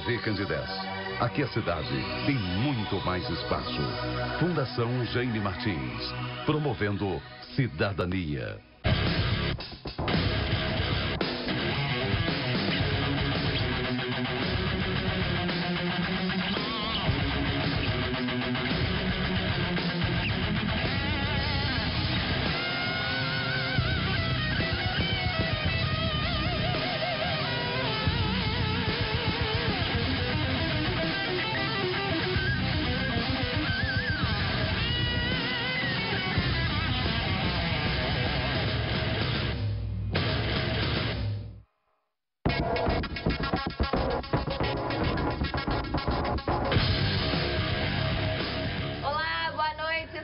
TV Candidez. Aqui a cidade tem muito mais espaço. Fundação Jaime Martins, promovendo cidadania.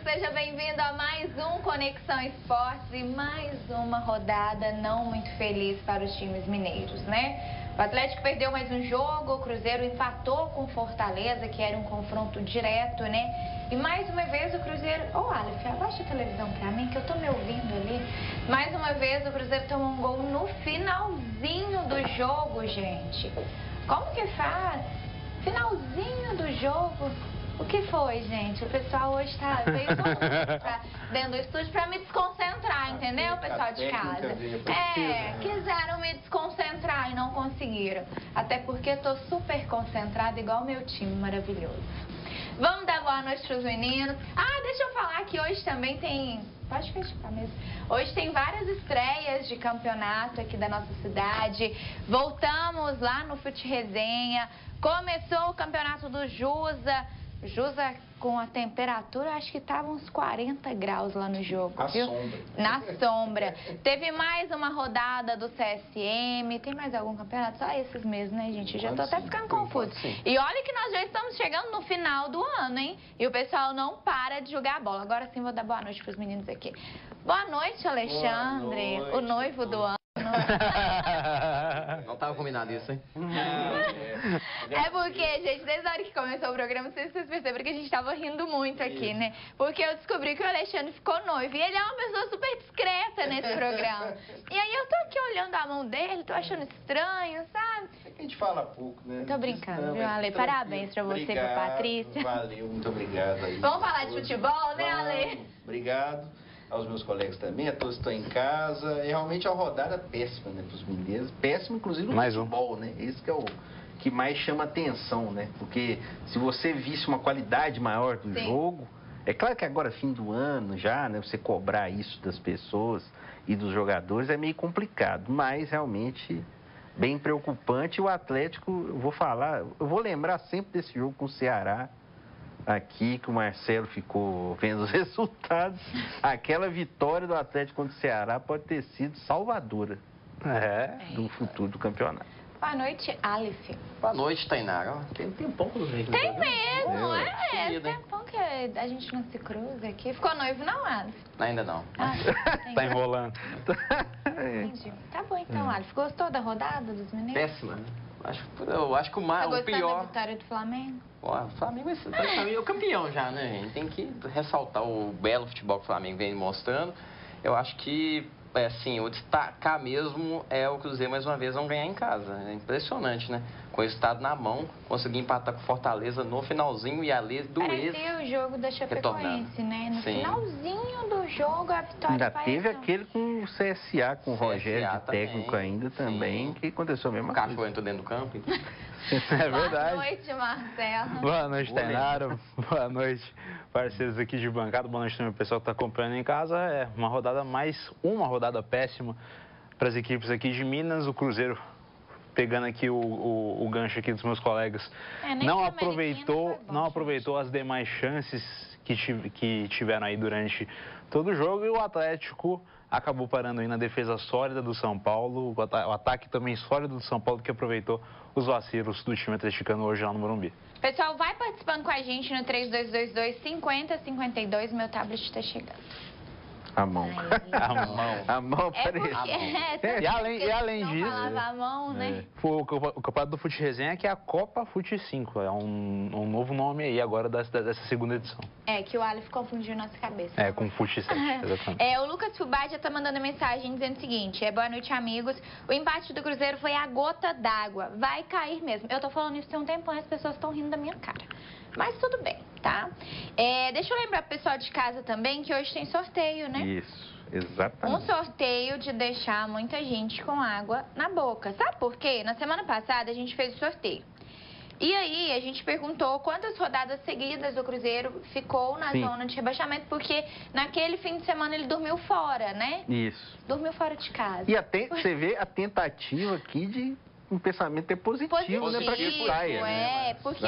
Seja bem-vindo a mais um Conexão Esportes e mais uma rodada não muito feliz para os times mineiros, né? O Atlético perdeu mais um jogo, o Cruzeiro empatou com o Fortaleza, que era um confronto direto, né? E mais uma vez o Cruzeiro... Aleph, abaixa a televisão pra mim, que eu tô me ouvindo ali. Mais uma vez o Cruzeiro tomou um gol no finalzinho do jogo, gente. Como que faz? Finalzinho do jogo... O que foi, gente? O pessoal hoje veio todo mundo dentro do estúdio para me desconcentrar, entendeu, pessoal de casa? Quiseram me desconcentrar e não conseguiram. Até porque estou super concentrada, igual meu time maravilhoso. Vamos dar boa noite para os meninos. Deixa eu falar que hoje também tem... Pode fechar mesmo. Hoje tem várias estreias de campeonato aqui da nossa cidade. Voltamos lá no Fute Resenha. Começou o campeonato do Jusa. Jusa com a temperatura, acho que estava uns 40 graus lá no jogo, viu? Na sombra. Teve mais uma rodada do CSM. Tem mais algum campeonato? Só esses mesmo, né, gente? Eu já tô até ficando confuso. E olha que nós já estamos chegando no final do ano, hein? E o pessoal não para de jogar a bola. Agora sim vou dar boa noite para os meninos aqui. Boa noite, Alexandre, o noivo do ano. Não estava combinado isso, hein? É porque, gente, desde a hora que começou o programa, vocês perceberam que a gente tava rindo muito aqui, né? Porque eu descobri que o Alexandre ficou noivo. E ele é uma pessoa super discreta nesse programa. E aí eu tô aqui olhando a mão dele, tô achando estranho, sabe? É que a gente fala pouco, né? Tô brincando, viu, Ale? Parabéns pra você e pra Patrícia. Valeu, muito obrigado aí. Vamos falar de futebol, né, Ale? Obrigado aos meus colegas também, a todos que estão em casa. É realmente uma rodada péssima, né, para os mineiros. Péssima, inclusive, no futebol, né? Esse que é o que mais chama atenção, né? Porque se você visse uma qualidade maior do jogo, é claro que agora, fim do ano já, né? Você cobrar isso das pessoas e dos jogadores é meio complicado, mas realmente bem preocupante. O Atlético, eu vou lembrar sempre desse jogo com o Ceará, aqui que o Marcelo ficou vendo os resultados. Aquela vitória do Atlético contra o Ceará pode ter sido salvadora do futuro do campeonato. Boa noite, Aleph. Boa noite, Tainara. Tem um tempão que eu não vejo. Tem mesmo, tem tempão que a gente não se cruza aqui. Ficou noivo não, Aleph? Ainda não. Tá enrolando. Entendi. Tá bom então, Aleph. Gostou da rodada dos mineiros? Péssima. Eu acho que o pior... da vitória do Flamengo? O Flamengo é o campeão já, né, gente? Tem que ressaltar o belo futebol que o Flamengo vem mostrando. Eu acho que, assim, o destacar mesmo é o Cruzeiro mais uma vez não ganhar em casa. É impressionante, né? Com o resultado na mão, conseguir empatar com o Fortaleza no finalzinho e a lei do Parecia o jogo da Chapecoense, né? No finalzinho do jogo, a vitória ainda teve aquele com o CSA, com o Rogério de técnico ainda também, que aconteceu a mesma coisa. O cachorro entrou dentro do campo. É verdade. Boa noite, Marcelo. Boa noite, Tainara. Boa noite, parceiros aqui de bancada. Boa noite também, o pessoal que está acompanhando em casa. É uma rodada péssima para as equipes aqui de Minas. O Cruzeiro, pegando aqui o gancho aqui dos meus colegas, não aproveitou as demais chances que tiveram aí durante todo o jogo, e o Atlético acabou parando aí na defesa sólida do São Paulo, o ataque também sólido do São Paulo, que aproveitou os vacilos do time atleticano hoje lá no Morumbi. Pessoal, vai participando com a gente no 3222-5052, meu tablet está chegando. A mão. A mão, E além disso, a mão, né? O campeonato do Fute Resenha, que é a Copa Fute 5, é um novo nome aí agora dessa segunda edição. É, que o Aleph confundiu nossa cabeça. É, com Fute 7, exatamente. O Lucas Fubá já tá mandando mensagem dizendo o seguinte, boa noite, amigos. O empate do Cruzeiro foi a gota d'água. Vai cair mesmo. Eu tô falando isso tem um tempão e as pessoas estão rindo da minha cara. Mas tudo bem, tá? Deixa eu lembrar pro pessoal de casa também que hoje tem sorteio, né? Isso, exatamente. Um sorteio de deixar muita gente com água na boca. Sabe por quê? Na semana passada a gente fez o sorteio. E aí, a gente perguntou quantas rodadas seguidas o Cruzeiro ficou na zona de rebaixamento, porque naquele fim de semana ele dormiu fora, né? Isso. Dormiu fora de casa. E até você vê a tentativa aqui de um pensamento positivo, né? Pra que saia, né? Porque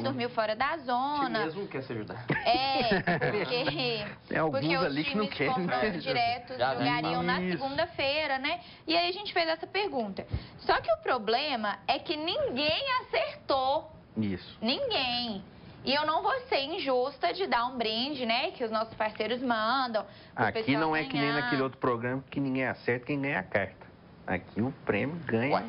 dormiu fora da zona. O time mesmo não quer se ajudar. Porque... Tem alguns ali que não querem. Confrontos diretos jogariam na segunda-feira, né? E aí a gente fez essa pergunta. Só que o problema é que ninguém acertou. Isso. Ninguém. E eu não vou ser injusta de dar um brinde, né? Que os nossos parceiros mandam. Aqui não é que nem naquele outro programa que ninguém acerta quem ganha a carta. Aqui o prêmio ganha. Ué?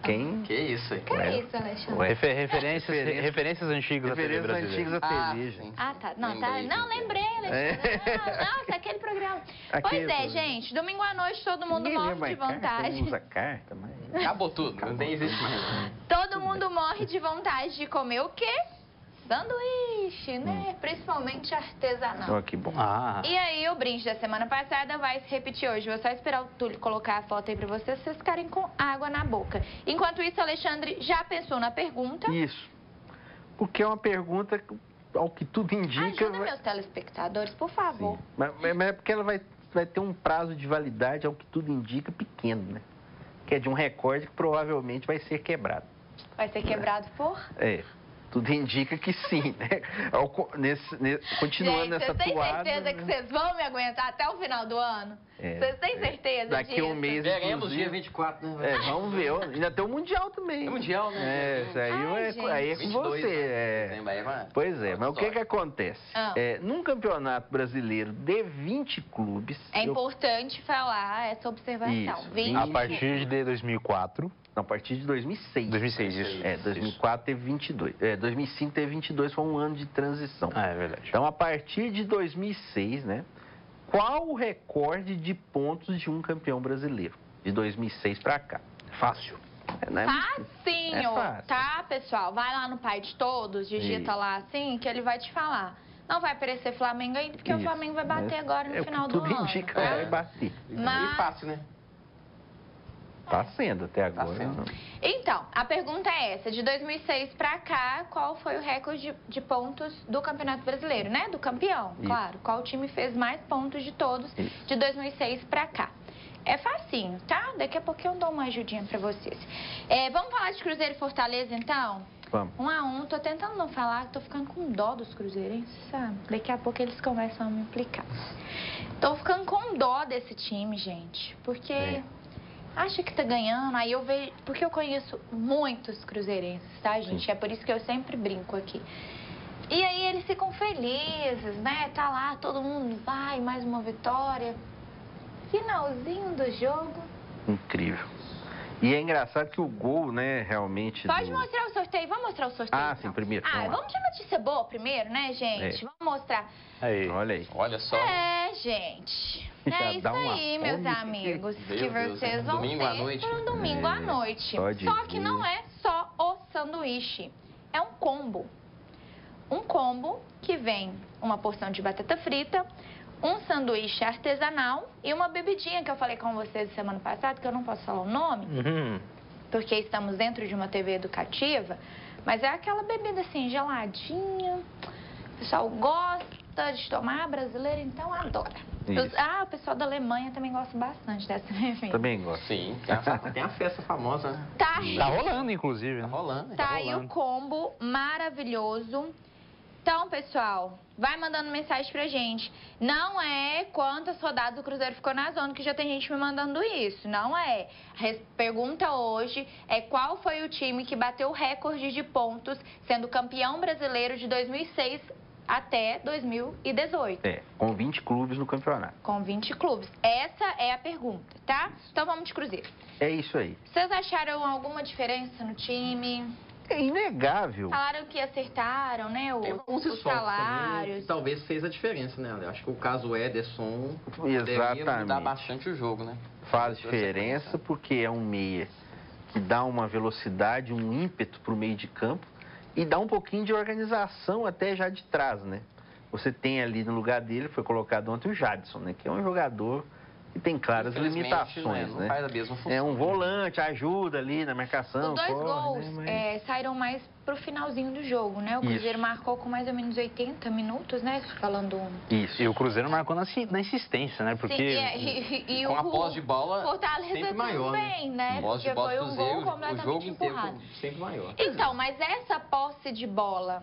Quem? Que isso aí? Que é isso, Alexandre? Referências antigas da TV brasileira. Referências antigas da TV, gente. Tá. Não, lembrei, Alexandre. Nossa, aquele programa. Pois é, gente. Domingo à noite todo mundo morre de vontade. Usa carta, mas... Acabou tudo, não tem existe mais. Todo mundo morre de vontade de comer o quê? Sanduíche, né? Principalmente artesanal. Oh, que bom. E aí, o brinde da semana passada vai se repetir hoje. Vou só esperar o Túlio colocar a foto aí pra vocês ficarem com água na boca. Enquanto isso, Alexandre já pensou na pergunta? Isso. Porque é uma pergunta, ao que tudo indica... Ajuda meus telespectadores, por favor. Sim. Mas é porque ela vai ter um prazo de validade, ao que tudo indica, pequeno, né? Que é de um recorde que provavelmente vai ser quebrado. Vai ser quebrado por? Tudo indica que sim, né? Continuando nessa toada... Vocês têm certeza que vocês vão me aguentar até o final do ano? Vocês têm certeza disso? Daqui a um mês, veremos dia 24, né? Vamos ver. Ainda tem o Mundial também. É Mundial, né? Isso aí é com você. Pois é, mas o que acontece? Num campeonato brasileiro de 20 clubes... É importante falar essa observação. Isso, a partir de 2004... Não, a partir de 2006. 2006, isso. 2004 teve 22. 2005 teve 22, foi um ano de transição. É verdade. Então, a partir de 2006, né? Qual o recorde de pontos de um campeão brasileiro? De 2006 pra cá. Fácil. Facinho, fácil. Tá, pessoal? Vai lá no Pai de Todos, digita lá assim, que ele vai te falar. Não vai aparecer Flamengo ainda, porque o Flamengo vai bater agora no final do ano. Tudo indica, vai bater. E fácil, né? Tá sendo até agora. Então, a pergunta é essa. De 2006 pra cá, qual foi o recorde de pontos do Campeonato Brasileiro, né? Do campeão, claro. Qual time fez mais pontos de todos de 2006 pra cá? É facinho, tá? Daqui a pouco eu dou uma ajudinha pra vocês. Vamos falar de Cruzeiro e Fortaleza, então? Vamos. 1 a 1. Tô tentando não falar, tô ficando com dó dos cruzeirenses, sabe? Daqui a pouco eles começam a me implicar. Tô ficando com dó desse time, gente. Porque... acha que tá ganhando, aí eu vejo... Porque eu conheço muitos cruzeirenses, tá, gente? Sim. É por isso que eu sempre brinco aqui. E aí eles ficam felizes, né? Tá lá, todo mundo vai, mais uma vitória. Finalzinho do jogo. Incrível. E é engraçado que o gol, né, realmente... Pode mostrar o sorteio, vamos mostrar o sorteio. Ah, sim, primeiro. Vamos de notícia boa primeiro, né, gente? Vamos mostrar. Aí. Olha aí. Olha só. Gente. Já É isso dá uma aí, meus fome. amigos. Meu Que Deus, vocês vão domingo ter à noite. por um domingo à noite. Só que não é só o sanduíche. É um combo. Um combo que vem uma porção de batata frita, um sanduíche artesanal e uma bebidinha que eu falei com vocês semana passada, que eu não posso falar o nome, porque estamos dentro de uma TV educativa, mas é aquela bebida assim, geladinha, o pessoal gosta de tomar, brasileiro então adora. O pessoal da Alemanha também gosta bastante dessa bebida. Também gosto. Sim, tem a festa famosa, né? Tá aí. Tá rolando, inclusive, né? Tá rolando. Tá aí o combo maravilhoso. Então, pessoal, vai mandando mensagem pra gente. Não é quantas rodadas o Cruzeiro ficou na zona, que já tem gente me mandando isso. Não é. A pergunta hoje é qual foi o time que bateu o recorde de pontos, sendo campeão brasileiro de 2006 até 2018. Com 20 clubes no campeonato. Com 20 clubes. Essa é a pergunta, tá? Então vamos de Cruzeiro. É isso aí. Vocês acharam alguma diferença no time? É inegável. Falaram que acertaram, né? Os salários. Talvez fez a diferença, né, Ale? Acho que o caso Ederson deveria mudar bastante o jogo, né? Faz diferença porque é um meia que dá uma velocidade, um ímpeto para o meio de campo e dá um pouquinho de organização até já de trás, né? Você tem ali no lugar dele, foi colocado ontem o Jadson, né? Que é um jogador que tem claras limitações, não né? faz a mesma função, é um volante, ajuda ali na marcação. Os dois gols né? Mas... saíram mais pro finalzinho do jogo, né? O Cruzeiro marcou com mais ou menos 80 minutos, né? Falando... Isso. E o Cruzeiro marcou na insistência, né? Porque... Sim, e com a posse de bola Fortaleza sempre maior, também, né? Posse de bola foi um gol completamente o jogo empurrado. inteiro sempre maior. Então, mas essa posse de bola...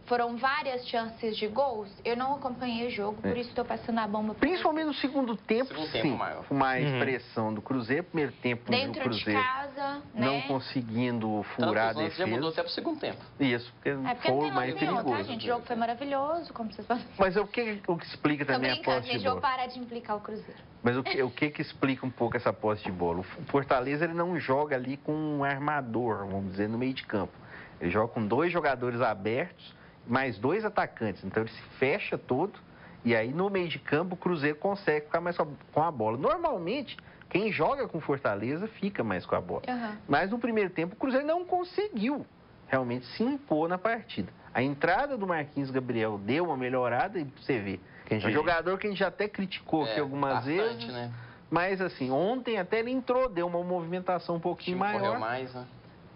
foram várias chances de gols. Eu não acompanhei o jogo, por isso estou passando a bomba. Principalmente no segundo tempo, sim. Maior. Mais pressão do Cruzeiro. Primeiro tempo dentro do Cruzeiro de casa, não né? conseguindo furar a defesa. Já mudou até pro segundo tempo. Isso, porque foi não mais tem nenhum, perigoso. tá, gente? O jogo foi maravilhoso, como vocês podem. Mas o que explica também a posse de gente, bola? vou parar de implicar o Cruzeiro. Mas o que explica um pouco essa posse de bola? O Fortaleza ele não joga ali com um armador, vamos dizer, no meio de campo. Ele joga com 2 jogadores abertos, mais 2 atacantes. Então ele se fecha todo e aí no meio de campo o Cruzeiro consegue ficar mais com a bola. Normalmente, quem joga com Fortaleza fica mais com a bola. Mas no primeiro tempo o Cruzeiro não conseguiu realmente se impor na partida. A entrada do Marquinhos Gabriel deu uma melhorada e você vê. É um jogador que a gente já até criticou aqui algumas vezes. Né? Mas assim, ontem até ele entrou, deu uma movimentação um pouquinho maior. Mais, né?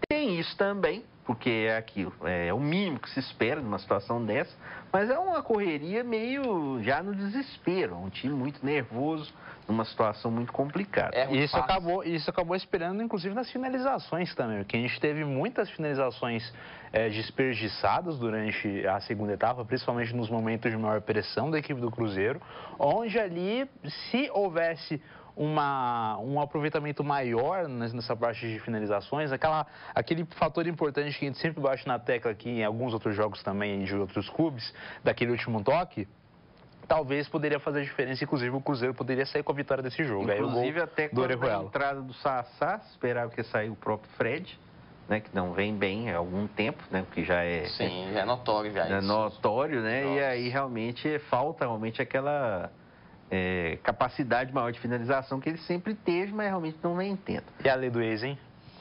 Tem isso também, porque é aquilo, é o mínimo que se espera numa situação dessa, mas é uma correria meio já no desespero, um time muito nervoso, numa situação muito complicada. Isso acabou esperando, inclusive, nas finalizações também, porque a gente teve muitas finalizações desperdiçadas durante a segunda etapa, principalmente nos momentos de maior pressão da equipe do Cruzeiro, onde ali, se houvesse um aproveitamento maior nessa parte de finalizações, aquele fator importante que a gente sempre bate na tecla aqui em alguns outros jogos também de outros clubes, daquele último toque, talvez poderia fazer a diferença, inclusive o Cruzeiro poderia sair com a vitória desse jogo. Inclusive até com a entrada do Sassá, esperava que saiu o próprio Fred, né, que não vem bem há algum tempo, né, porque já é... Sim, já é notório. É notório, né, nossa. E aí realmente falta aquela... capacidade maior de finalização que ele sempre teve, mas realmente não vem tenta. E a lei do ex, hein?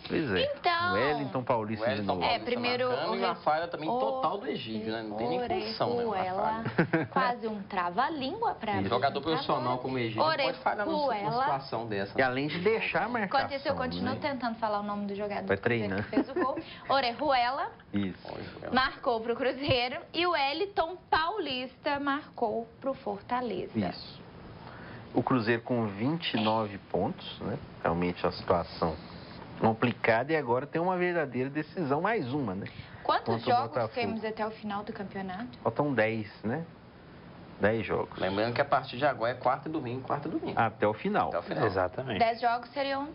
Pois é. Então, o Wellington Paulista de novo. Primeiro e a falha também total do Egídio, né? Não tem nem função, né? Quase um trava-língua para mim. Jogador profissional como o Egídio pode falhar numa situação dessa. E além de deixar a marcação. Enquanto isso, eu continuo tentando falar o nome do jogador. Vai treinar. Que fez o gol. Orejuela. Isso. Marcou para o Cruzeiro. E o Wellington Paulista marcou para o Fortaleza. Isso. O Cruzeiro com 29 pontos, né? Realmente a situação complicada e agora tem uma verdadeira decisão, mais uma, né? Quantos jogos temos até o final do campeonato? Faltam 10, né? 10 jogos. Lembrando que a partir de agora é quarta e domingo. Até o final. Exatamente. 10 jogos seriam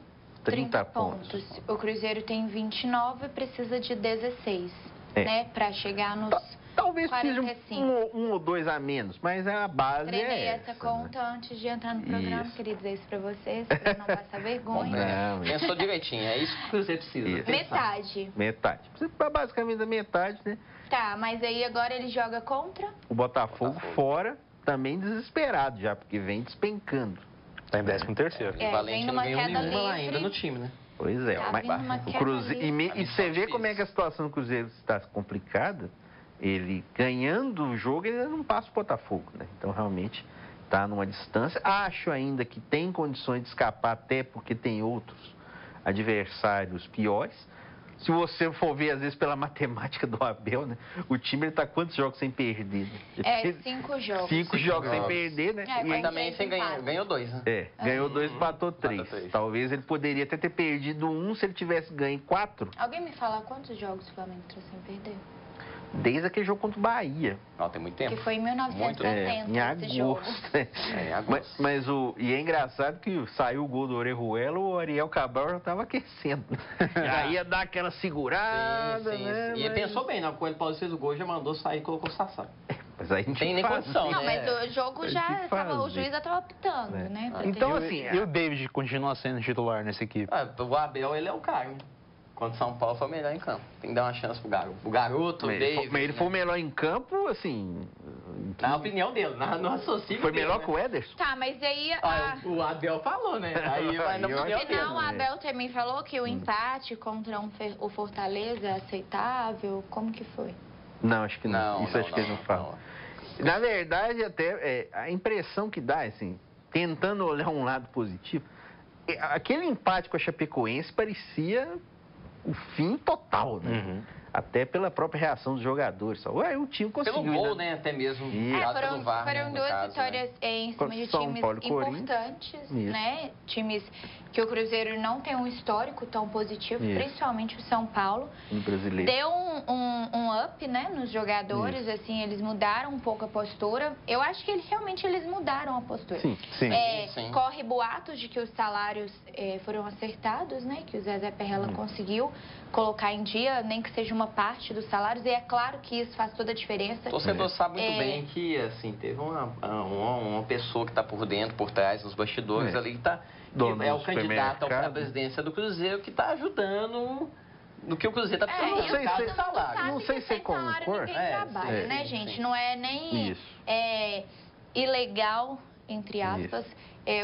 30 pontos. O Cruzeiro tem 29 e precisa de 16, né? Para chegar nos... Talvez precise um ou 2 a menos, mas a base Treinei essa conta antes de entrar no programa, queria dizer isso pra vocês, pra não passar vergonha. Pensou direitinho, é isso que o Cruzeiro precisa. Metade. Precisa basicamente da metade, né? Tá, mas aí agora ele joga contra? O Botafogo fora, também desesperado já, porque vem despencando. Tá em 13º. O Valente não ganhou nenhuma ainda no time, né? Pois é. Tá o Cruzeiro, e você vê como é que a situação do Cruzeiro está complicada. Ele ganhando o jogo, ele não passa o Botafogo, né? Então, realmente, está numa distância. Acho ainda que tem condições de escapar, até porque tem outros adversários piores. Se você for ver, às vezes, pela matemática do Abel, né? O time está quantos jogos sem perder? Né? 5 jogos. 5 jogos sem perder, né? Mas também você ganhou 2, né? Ganhou 2, empatou 3. Talvez ele poderia até ter perdido 1 se ele tivesse ganho 4. Alguém me fala quantos jogos o Flamengo trouxe sem perder? Desde aquele jogo contra o Bahia. Não, tem muito tempo. Que foi em 1970, em agosto. Em agosto. Mas e é engraçado que saiu o gol do Orejuela, o Ariel Cabral já estava aquecendo. Aí ia dar aquela segurada, né? E ele pensou bem, né? Quando o Paulo fez o gol, já mandou sair e colocou o Sassá. Mas aí não tem nem condição, Não, mas o jogo já estava, o juiz já estava apitando, né? Então, assim... E o David continua sendo titular nessa equipe? O Abel, ele é o cara, né? Contra o São Paulo foi o melhor em campo. Tem que dar uma chance pro garoto. O garoto, o David, mas ele foi o melhor em campo, assim... Na opinião dele, no raciocínio foi dele, melhor né? que o Ederson? Tá, mas aí... O Abel falou, né? Aí vai na opinião dele. Não, o Abel também falou que o empate contra o Fortaleza é aceitável. Como que foi? Não, acho que não. Isso acho que eles não falam. Na verdade, até a impressão que dá, assim, tentando olhar um lado positivo, aquele empate com a Chapecoense parecia o fim total, né? Uhum. Até pela própria reação dos jogadores. Ué, o time conseguiu. Pelo gol, né? Até mesmo. Foram duas vitórias em cima de times importantes, né? Times que o Cruzeiro não tem um histórico tão positivo, principalmente o São Paulo. No brasileiro. Deu um up, né, nos jogadores, assim, eles mudaram um pouco a postura. Eu acho que realmente eles mudaram a postura. Sim. Sim. Corre boatos de que os salários foram acertados, né? Que o Zezé Perrella conseguiu colocar em dia, nem que seja uma parte dos salários, e é claro que isso faz toda a diferença. O torcedor sabe muito bem que, assim, teve uma pessoa que está por dentro, por trás, nos bastidores ali, que tá... é o candidato à presidência do Cruzeiro que está ajudando no que o Cruzeiro está precisando. Não sei se você concorda. Ninguém trabalha, né, gente? Sim. Não é nem ilegal, entre aspas,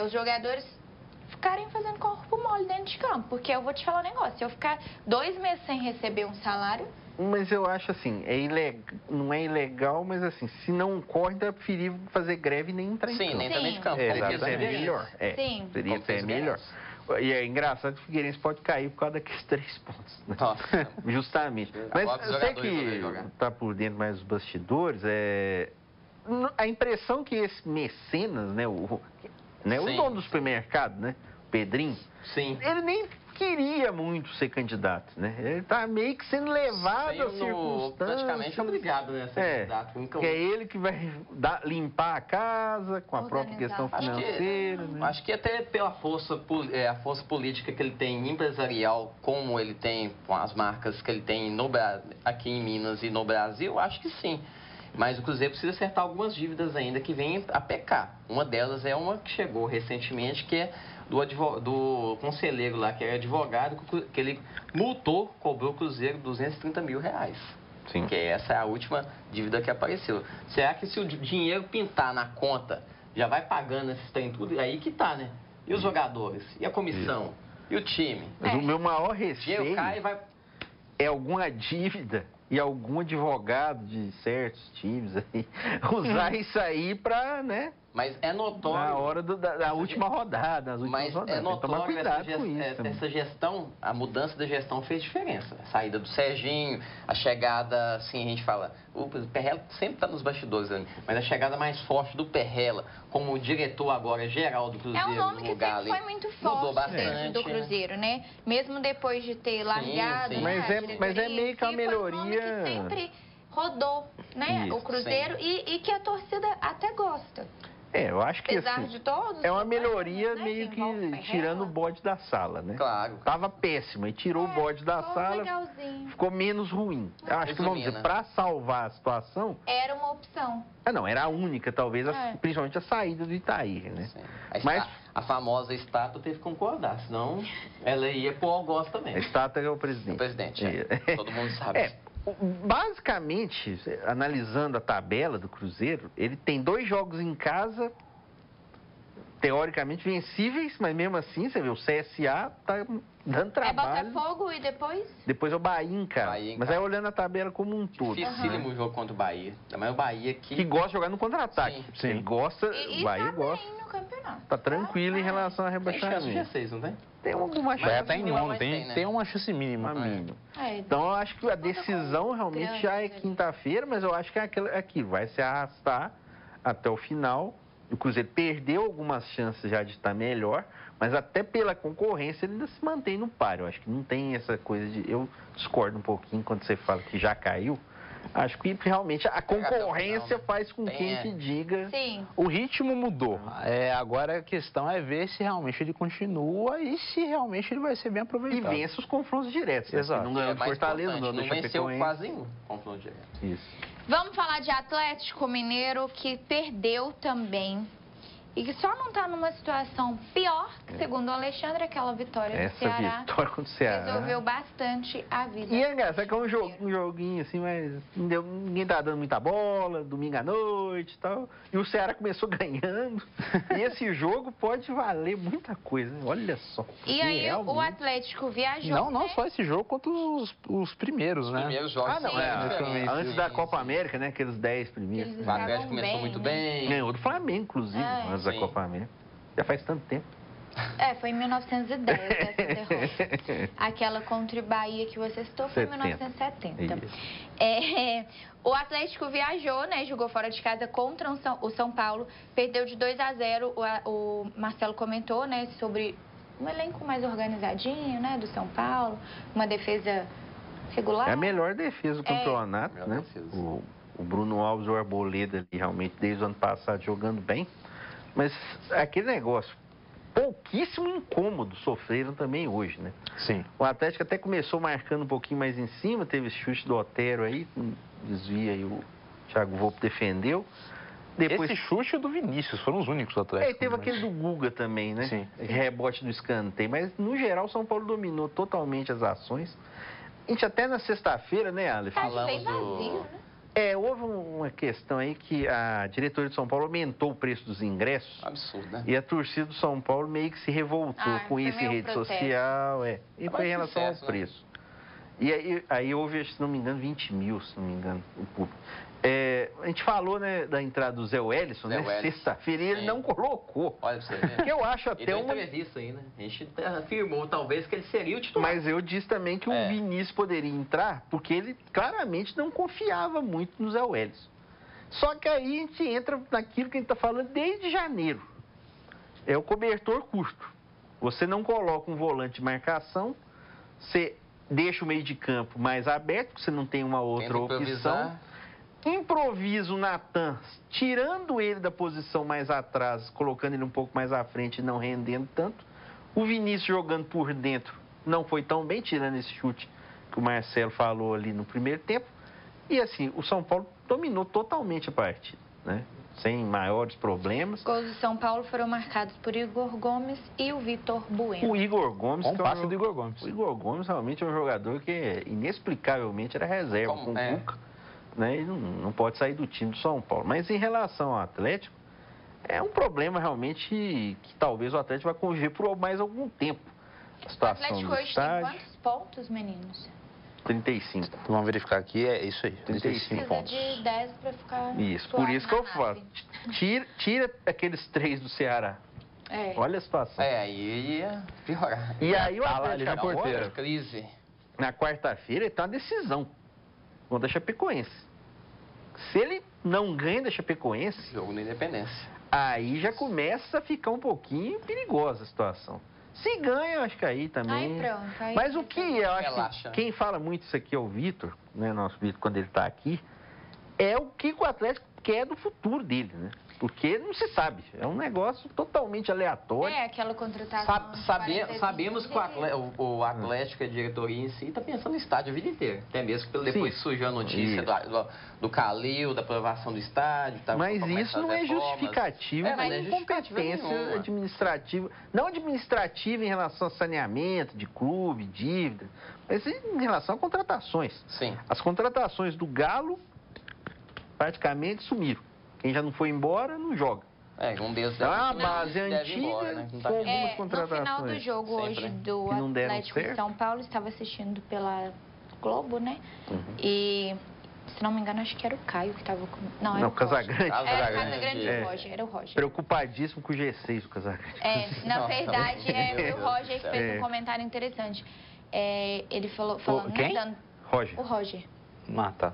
os jogadores ficarem fazendo corpo mole dentro de campo. Porque eu vou te falar um negócio, se eu ficar 2 meses sem receber um salário... Mas eu acho assim, não é ilegal, mas assim, se não corre, então é preferível fazer greve e nem entrar em campo. Sim, nem entrar de campo. É melhor. Sim. Seria até melhor. E é engraçado que o Figueirense pode cair por causa daqueles 3 pontos. Né? Nossa. Justamente. Mas você que está por dentro mais dos bastidores, a impressão que esse mecenas, né, o dono do supermercado, né, o Pedrinho, sim, ele nem queria muito ser candidato, né? Ele tá meio que sendo levado às circunstâncias. Praticamente obrigado, né, a ser candidato. Que é ele que vai limpar a casa com a própria questão financeira. Acho que até pela a força política que ele tem empresarial, como ele tem com as marcas que ele tem aqui em Minas e no Brasil, acho que sim. Mas o Cruzeiro precisa acertar algumas dívidas ainda que vêm a pecar. Uma delas é uma que chegou recentemente, que é do conselheiro lá, que é advogado, que ele cobrou o Cruzeiro R$230 mil. Sim. Que essa é a última dívida que apareceu. Será que se o dinheiro pintar na conta, já vai pagando esses trem tudo? Aí que tá, né? E os jogadores? E a comissão? E o time? Mas o meu maior receio é alguma dívida e algum advogado de certos times aí usar isso aí para, né? Mas é notório... Na hora da última rodada, nas últimas rodadas. É notório tomar cuidado com isso. Essa gestão, a mudança da gestão fez diferença. A saída do Serginho, a chegada, assim, a gente fala... O Perrella sempre está nos bastidores ali, mas a chegada mais forte do Perrella, como diretor agora geral do Cruzeiro... É um nome que sempre foi muito forte dentro do Cruzeiro, né? Mesmo depois de ter largado... Sim. Mas é meio que uma melhoria... Foi um nome que sempre rodou, né? O Cruzeiro e que a torcida até gosta. Eu acho que assim, de todos, é uma melhoria meio que tirando o bode da sala, né? Claro. Tava péssima e tirou o bode da sala, ficou menos ruim. Eu acho que, vamos dizer, para salvar a situação... Era uma opção. Não, era a única, talvez, principalmente a saída do Itair, né? Mas a famosa estátua teve que concordar, senão ela ia pro algoz também. A estátua é o presidente. O presidente, todo mundo sabe. Basicamente, analisando a tabela do Cruzeiro, ele tem 2 jogos em casa, teoricamente vencíveis, mas mesmo assim, você vê, o CSA tá dando trabalho. É Botafogo e depois? Depois é o Bahia em casa. Mas aí olhando a tabela como um todo. Dificílimo o jogo contra o Bahia. Mas o Bahia que gosta de jogar no contra-ataque. Sim. Ele gosta, o Bahia gosta. Bem no campeonato. Tá tranquilo em relação a rebaixamento. Tem chance de G6, não tem? Tem alguma chance. Vai até em 9, tem uma chance mínima. Então eu acho que a decisão realmente já é quinta-feira, mas eu acho que é aquilo, vai se arrastar até o final. O Cruzeiro perdeu algumas chances já de estar melhor, mas até pela concorrência ele ainda se mantém no páreo. Eu acho que não tem essa coisa de... Eu discordo um pouquinho quando você fala que já caiu. Acho que realmente a concorrência faz com que a gente diga... Sim. O ritmo mudou. Agora a questão é ver se realmente ele continua e se realmente ele vai ser bem aproveitado. E vence os confrontos diretos. Exato. Não ganhou de Fortaleza, não venceu quase nenhum confronto direto. Isso. Vamos falar de Atlético Mineiro, que perdeu também e que só não está numa situação pior, que segundo o Alexandre, aquela vitória do Ceará. Vitória contra o Ceará resolveu bastante a vida. E é engraçado que é um joguinho assim, mas ninguém tá dando muita bola, domingo à noite e tal. E o Ceará começou ganhando. E esse jogo pode valer muita coisa, né? Olha só. E aí realmente... o Atlético viajou, Não só esse jogo, quanto os primeiros, né? Os primeiros jogos. Antes da Copa América, né? Aqueles 10 primeiros. O Atlético começou muito bem. Ganhou do Flamengo, inclusive, antes da Copa América. Já faz tanto tempo. Foi em 1910 essa derrota. Aquela contra o Bahia que você citou foi em 1970. O Atlético viajou, né? Jogou fora de casa contra o São Paulo. Perdeu de 2-0. O Marcelo comentou, né? Sobre um elenco mais organizadinho, né? Do São Paulo. Uma defesa regular. É a melhor defesa do campeonato, né? O Bruno Alves e o Arboleda ali, realmente, desde o ano passado, jogando bem. Mas aquele negócio, pouquíssimo incômodo sofreram também hoje, né? Sim. O Atlético até começou marcando um pouquinho mais em cima, teve esse chute do Otero aí, desvia aí, o Thiago Volpe defendeu. Depois... Esse chute e o do Vinícius foram os únicos do Atlético. Teve aquele do Guga também, né? Sim. Rebote do escanteio, mas no geral o São Paulo dominou totalmente as ações. A gente até na sexta-feira, né, Aleph? Tá bem vazio, né? Houve uma questão aí que a diretoria de São Paulo aumentou o preço dos ingressos. Absurdo, né? E a torcida do São Paulo meio que se revoltou com isso em rede social. E foi em relação ao preço. E aí houve, se não me engano, 20 mil, se não me engano, o público. A gente falou, né, da entrada do Zé Wellison, né? Sexta-feira, e ele não colocou. Olha pra você ver. Eu acho até uma entrevista aí, né? A gente afirmou, talvez, que ele seria o titular. Mas eu disse também que o Vinícius poderia entrar, porque ele claramente não confiava muito no Zé Wellison. Só que aí a gente entra naquilo que a gente está falando desde janeiro. É o cobertor curto. Você não coloca um volante de marcação, você deixa o meio de campo mais aberto, porque você não tem uma outra opção. Improvisa o Natan, tirando ele da posição mais atrás, colocando ele um pouco mais à frente e não rendendo tanto. O Vinícius jogando por dentro não foi tão bem, tirando esse chute que o Marcelo falou ali no primeiro tempo. E assim, o São Paulo dominou totalmente a partida, né? Sem maiores problemas. Os gols do São Paulo foram marcados por Igor Gomes e o Vitor Bueno. O Igor Gomes... Um passe do Igor Gomes. O Igor Gomes realmente é um jogador que inexplicavelmente era reserva com o Cuca. Né? E não pode sair do time do São Paulo. Mas em relação ao Atlético, é um problema realmente que talvez o Atlético vai conviver por mais algum tempo. A situação o Atlético hoje tem quantos pontos, meninos? 35. Vamos verificar aqui, é isso aí. 35 pontos. De 10 para ficar... Isso, por isso que eu falo. Tira aqueles 3 do Ceará. Olha a situação. Aí ia piorar. E aí o Atlético na porteira. Crise. Na quarta-feira ele tem uma decisão contra a Chapecoense. Se ele não ganha da Chapecoense... Jogo na Independência. Aí já começa a ficar um pouquinho perigosa a situação. Se ganha, eu acho que aí também... Aí pronto. Aí mas o que eu acho que quem fala muito isso aqui é o Vitor, né, nosso Vitor, quando ele está aqui, é o que o Atlético quer do futuro dele, né? Porque não se sabe. É um negócio totalmente aleatório. Aquela contratação... Sabemos que o Atlético, a diretoria em si, está pensando no estádio a vida inteira. Até mesmo depois surgiu a notícia do Calil, da aprovação do estádio. Mas isso não é justificativo de incompetência administrativa. Não administrativa em relação a saneamento de clube, dívida, mas em relação a contratações. Sim. As contratações do Galo praticamente sumiram. Quem já não foi embora, não joga. Um deles então, a base antiga, embora, né? com algumas contratações. No final do jogo hoje do Atlético de São Paulo, estava assistindo pela Globo, né? E, se não me engano, acho que era o Caio que estava com... Não, era o Casagrande. Casagrande e o Roger, era o Roger. Preocupadíssimo com o G6, o Casagrande. Na verdade, foi o Roger que fez um comentário interessante. Ele falou... Quem? Roger. O Roger. Tá.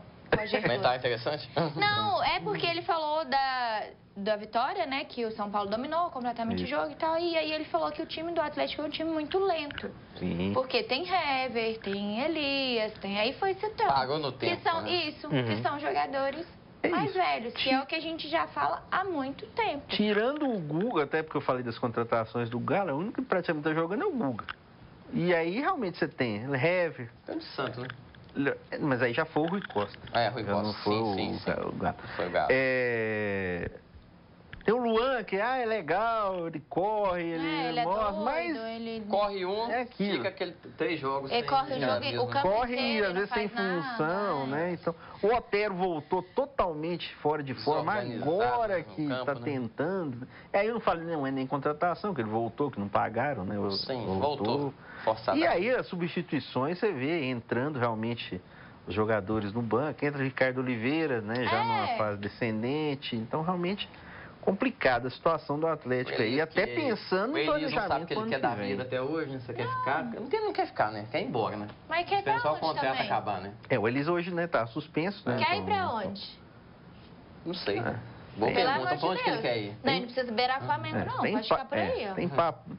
Comentário interessante? Não, é porque ele falou da vitória, né? Que o São Paulo dominou completamente o jogo e tal. E aí ele falou que o time do Atlético é um time muito lento. Sim. Porque tem Hever, tem Elias, aí foi citando. Pagou no tempo, que são, que são jogadores mais velhos, que é o que a gente já fala há muito tempo. Tirando o Guga, até porque eu falei das contratações do Galo, o único que praticamente está jogando é o Guga. E aí realmente você tem Hever. Tem o Santos, né? Mas aí já foi o Rui Costa. Rui Costa. Não foi o Galo. Foi o Galo. Tem o Luan, que é legal, ele corre, ele mostra, doido, mas... Ele... Corre fica aquele 3 jogos. Ele corre o jogo, o campo corre inteiro, e às vezes sem função, né? Então, o Otero voltou totalmente fora de forma agora que está tentando. Aí eu não falei, não é nem contratação, que ele voltou, que não pagaram, né? Sim, voltou. Forçado. E aí as substituições você vê entrando realmente os jogadores no banco, entra Ricardo Oliveira, né? Já numa fase descendente, então realmente complicada a situação do Atlético aí, até pensando no planejamento. Não sabe que ele quer dar vida até hoje, você quer ficar? Não quer ficar, né? Quer ir embora, né? Mas quer ir pra onde só o contrato também? acabar, né? O Elis hoje, né, tá suspenso, né? Quer ir pra onde? Não sei. Boa Pelo pergunta, amor de pra onde que ele Deus. quer ir? Não, ele não precisa beirar Flamengo, não. Pode ficar por aí, ó.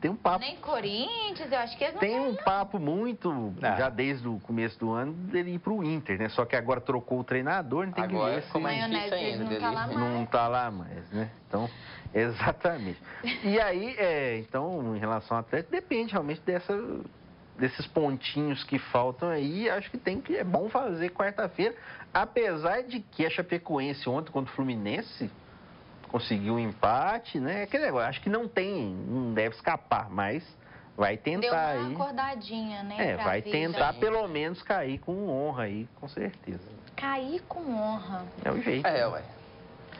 Tem um papo. Nem Corinthians, eu acho que eles não Tem querem, um papo muito, já desde o começo do ano, dele ir pro Inter, né? Só que agora trocou o treinador, não tem que ver se... Maionese ainda, não tá lá mais. Não tá lá mais, né? Então, exatamente. E aí, então, em relação ao Atlético, depende realmente desses pontinhos que faltam aí. Acho que é bom fazer quarta-feira, apesar de que a Chapecoense ontem contra o Fluminense conseguiu um empate, né? Aquele negócio, acho que não deve escapar, mas vai tentar Deu uma aí. acordadinha, né? Vai tentar pelo menos cair com honra aí, com certeza. Cair com honra. É o jeito. Ué.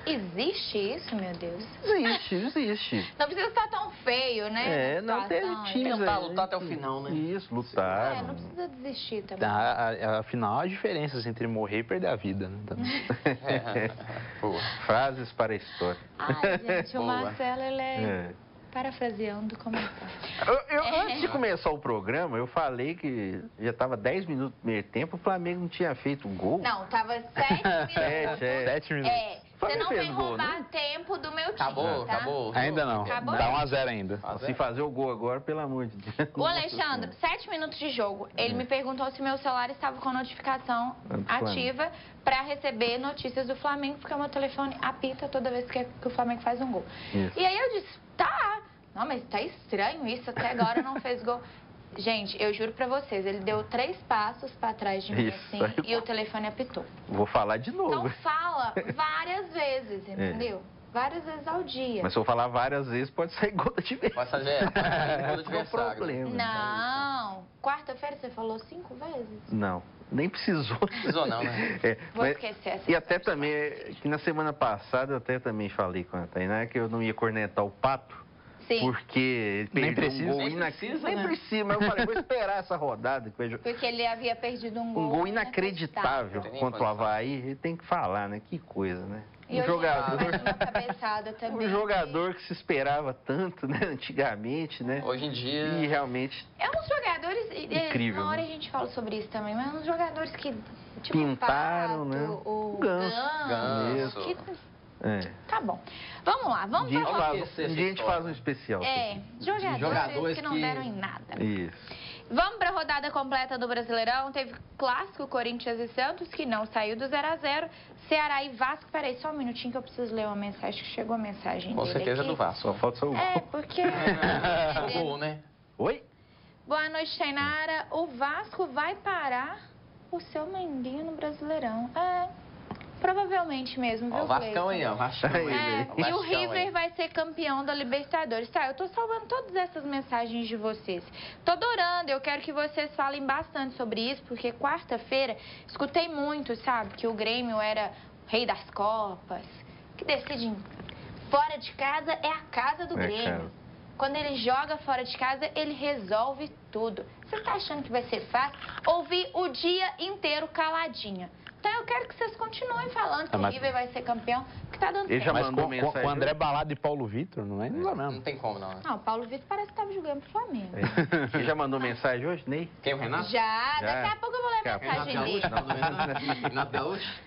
Existe isso, meu Deus? Existe. Não precisa estar tão feio, né? Não teve times tentar lutar até o final, né? Isso, lutar. Não precisa desistir também. Afinal, há diferenças entre morrer e perder a vida, né? Frases para a história. Ai, gente, o Marcelo, ele é... Parafraseando, como é que Antes de começar o programa, eu falei que já estava 10 minutos do primeiro tempo, o Flamengo não tinha feito um gol. Não, estava 7 minutos. 7 minutos. Você não vem roubar tempo do meu time, Acabou. Ainda não. Acabou. Dá 1-0 ainda. Se fazer o gol agora, pelo amor de Deus. O Alexandre, 7 minutos de jogo. Ele me perguntou se meu celular estava com notificação ativa para receber notícias do Flamengo, porque o meu telefone apita toda vez que o Flamengo faz um gol. Isso. E aí eu disse, não, mas tá estranho isso, até agora não fez gol. Gente, eu juro pra vocês, ele deu 3 passos pra trás de mim, assim, e o telefone apitou. Vou falar de novo. Então fala várias vezes, entendeu? Várias vezes ao dia. Mas se eu falar várias vezes, pode sair gol da adversário. Pode sair gol do adversário. Não é problema. Não. Quarta-feira você falou 5 vezes? Não. Nem precisou. Precisou não, né? Vou esquecer essa. E até também, que na semana passada eu até também falei com a Tainá que eu não ia cornetar o Pato. Sim. Porque ele perdeu um gol inacreditável. Nem precisa, mas eu falei, vou esperar essa rodada. Porque ele havia perdido um gol. Um gol inacreditável contra o Avaí. Ele tem que falar, né? Que coisa, né? E um jogador. Uma cabeçada também. Um jogador que se esperava tanto, né? Antigamente, né? Hoje em dia. E realmente. É uns jogadores. Incrível. Uma hora a gente fala sobre isso também, mas uns jogadores que. Tipo, pintaram, Pato, né? O Ganso. Que... Tá bom. Vamos lá, vamos falar. A gente faz um especial. Jogadores que não deram em nada. Isso. Vamos para a rodada completa do Brasileirão. Teve clássico Corinthians e Santos, que não saiu do 0-0. Ceará e Vasco. Peraí, só um minutinho que eu preciso ler uma mensagem, que chegou a mensagem Com dele certeza aqui. do Vasco. Só falta só o gol. Porque... o gol, né? Oi? Boa noite, Tainara. O Vasco vai parar o seu Menguinho no Brasileirão. Provavelmente mesmo, viu, o Vascão aí, ó. Vascão aí. E o River vai ser campeão da Libertadores. Tá, eu tô salvando todas essas mensagens de vocês. Tô adorando, eu quero que vocês falem bastante sobre isso, porque quarta-feira escutei muito, sabe, que o Grêmio era o rei das Copas, que decide fora de casa é a casa do Grêmio. Quando ele joga fora de casa, ele resolve tudo. Você tá achando que vai ser fácil? Ouvi o dia inteiro caladinha. Então eu quero que vocês continuem falando que o River vai ser campeão, que tá dando certo. Mas com André Balado e Paulo Vitor, não é? Não tem como, não. Não, o Paulo Vitor parece que tava jogando pro Flamengo. Você já mandou mensagem hoje, Ney? Quem, o Renato? Já. Daqui a pouco eu vou ler a mensagem dele. Renato Gaúcho?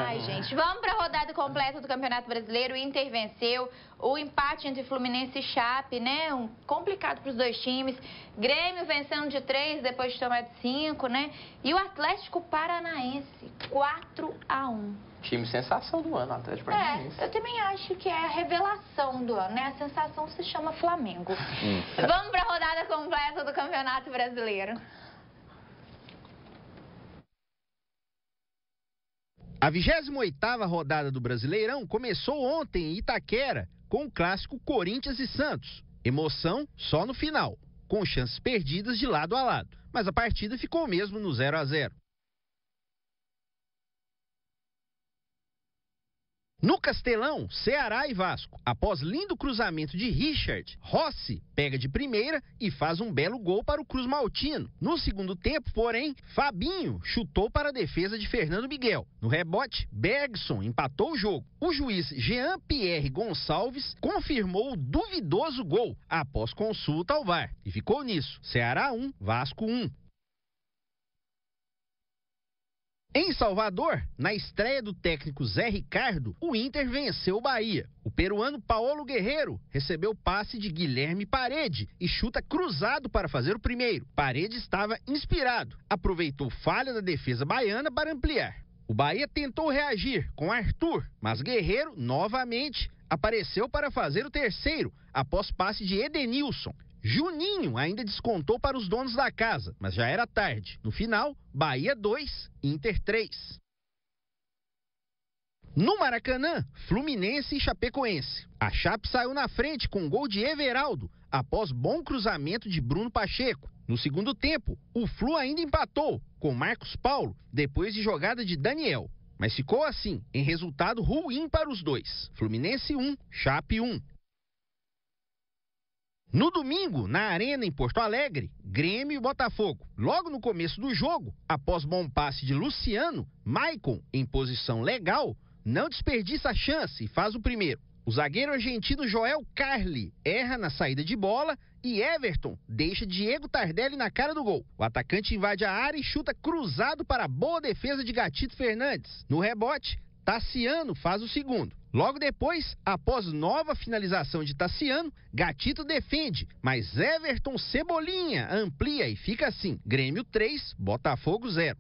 Ai, gente, vamos pra rodada completa do Campeonato Brasileiro. O Inter venceu. O empate entre Fluminense e Chape, né? Complicado pros dois times. Grêmio vencendo de 3, depois de tomar de 5, né? E o Atlético Paranaense, 4-1. Time sensação do ano, Atlético Paranaense. Eu também acho que é a revelação do ano, né? A sensação se chama Flamengo. Vamos pra rodada completa do Campeonato Brasileiro. A 28ª rodada do Brasileirão começou ontem em Itaquera, com o clássico Corinthians e Santos. Emoção só no final, com chances perdidas de lado a lado. Mas a partida ficou mesmo no 0 a 0. No Castelão, Ceará e Vasco. Após lindo cruzamento de Richard, Rossi pega de primeira e faz um belo gol para o Cruz Maltino. No segundo tempo, porém, Fabinho chutou para a defesa de Fernando Miguel. No rebote, Bergson empatou o jogo. O juiz Jean-Pierre Gonçalves confirmou o duvidoso gol após consulta ao VAR. E ficou nisso, Ceará 1, Vasco 1. Em Salvador, na estreia do técnico Zé Ricardo, o Inter venceu o Bahia. O peruano Paulo Guerreiro recebeu passe de Guilherme Parede e chuta cruzado para fazer o primeiro. Parede estava inspirado, aproveitou falha da defesa baiana para ampliar. O Bahia tentou reagir com Arthur, mas Guerreiro, novamente, apareceu para fazer o terceiro, após passe de Edenilson. Juninho ainda descontou para os donos da casa, mas já era tarde. No final, Bahia 2, Inter 3. No Maracanã, Fluminense e Chapecoense. A Chape saiu na frente com um gol de Everaldo, após bom cruzamento de Bruno Pacheco. No segundo tempo, o Flu ainda empatou, com Marcos Paulo, depois de jogada de Daniel. Mas ficou assim, em resultado ruim para os dois. Fluminense 1, Chape 1. No domingo, na Arena em Porto Alegre, Grêmio e Botafogo. Logo no começo do jogo, após bom passe de Luciano, Maicon, em posição legal, não desperdiça a chance e faz o primeiro. O zagueiro argentino Joel Carli erra na saída de bola e Everton deixa Diego Tardelli na cara do gol. O atacante invade a área e chuta cruzado para a boa defesa de Gatito Fernandes. No rebote, Tassiano faz o segundo. Logo depois, após nova finalização de Tassiano, Gatito defende, mas Everton Cebolinha amplia e fica assim. Grêmio 3, Botafogo 0.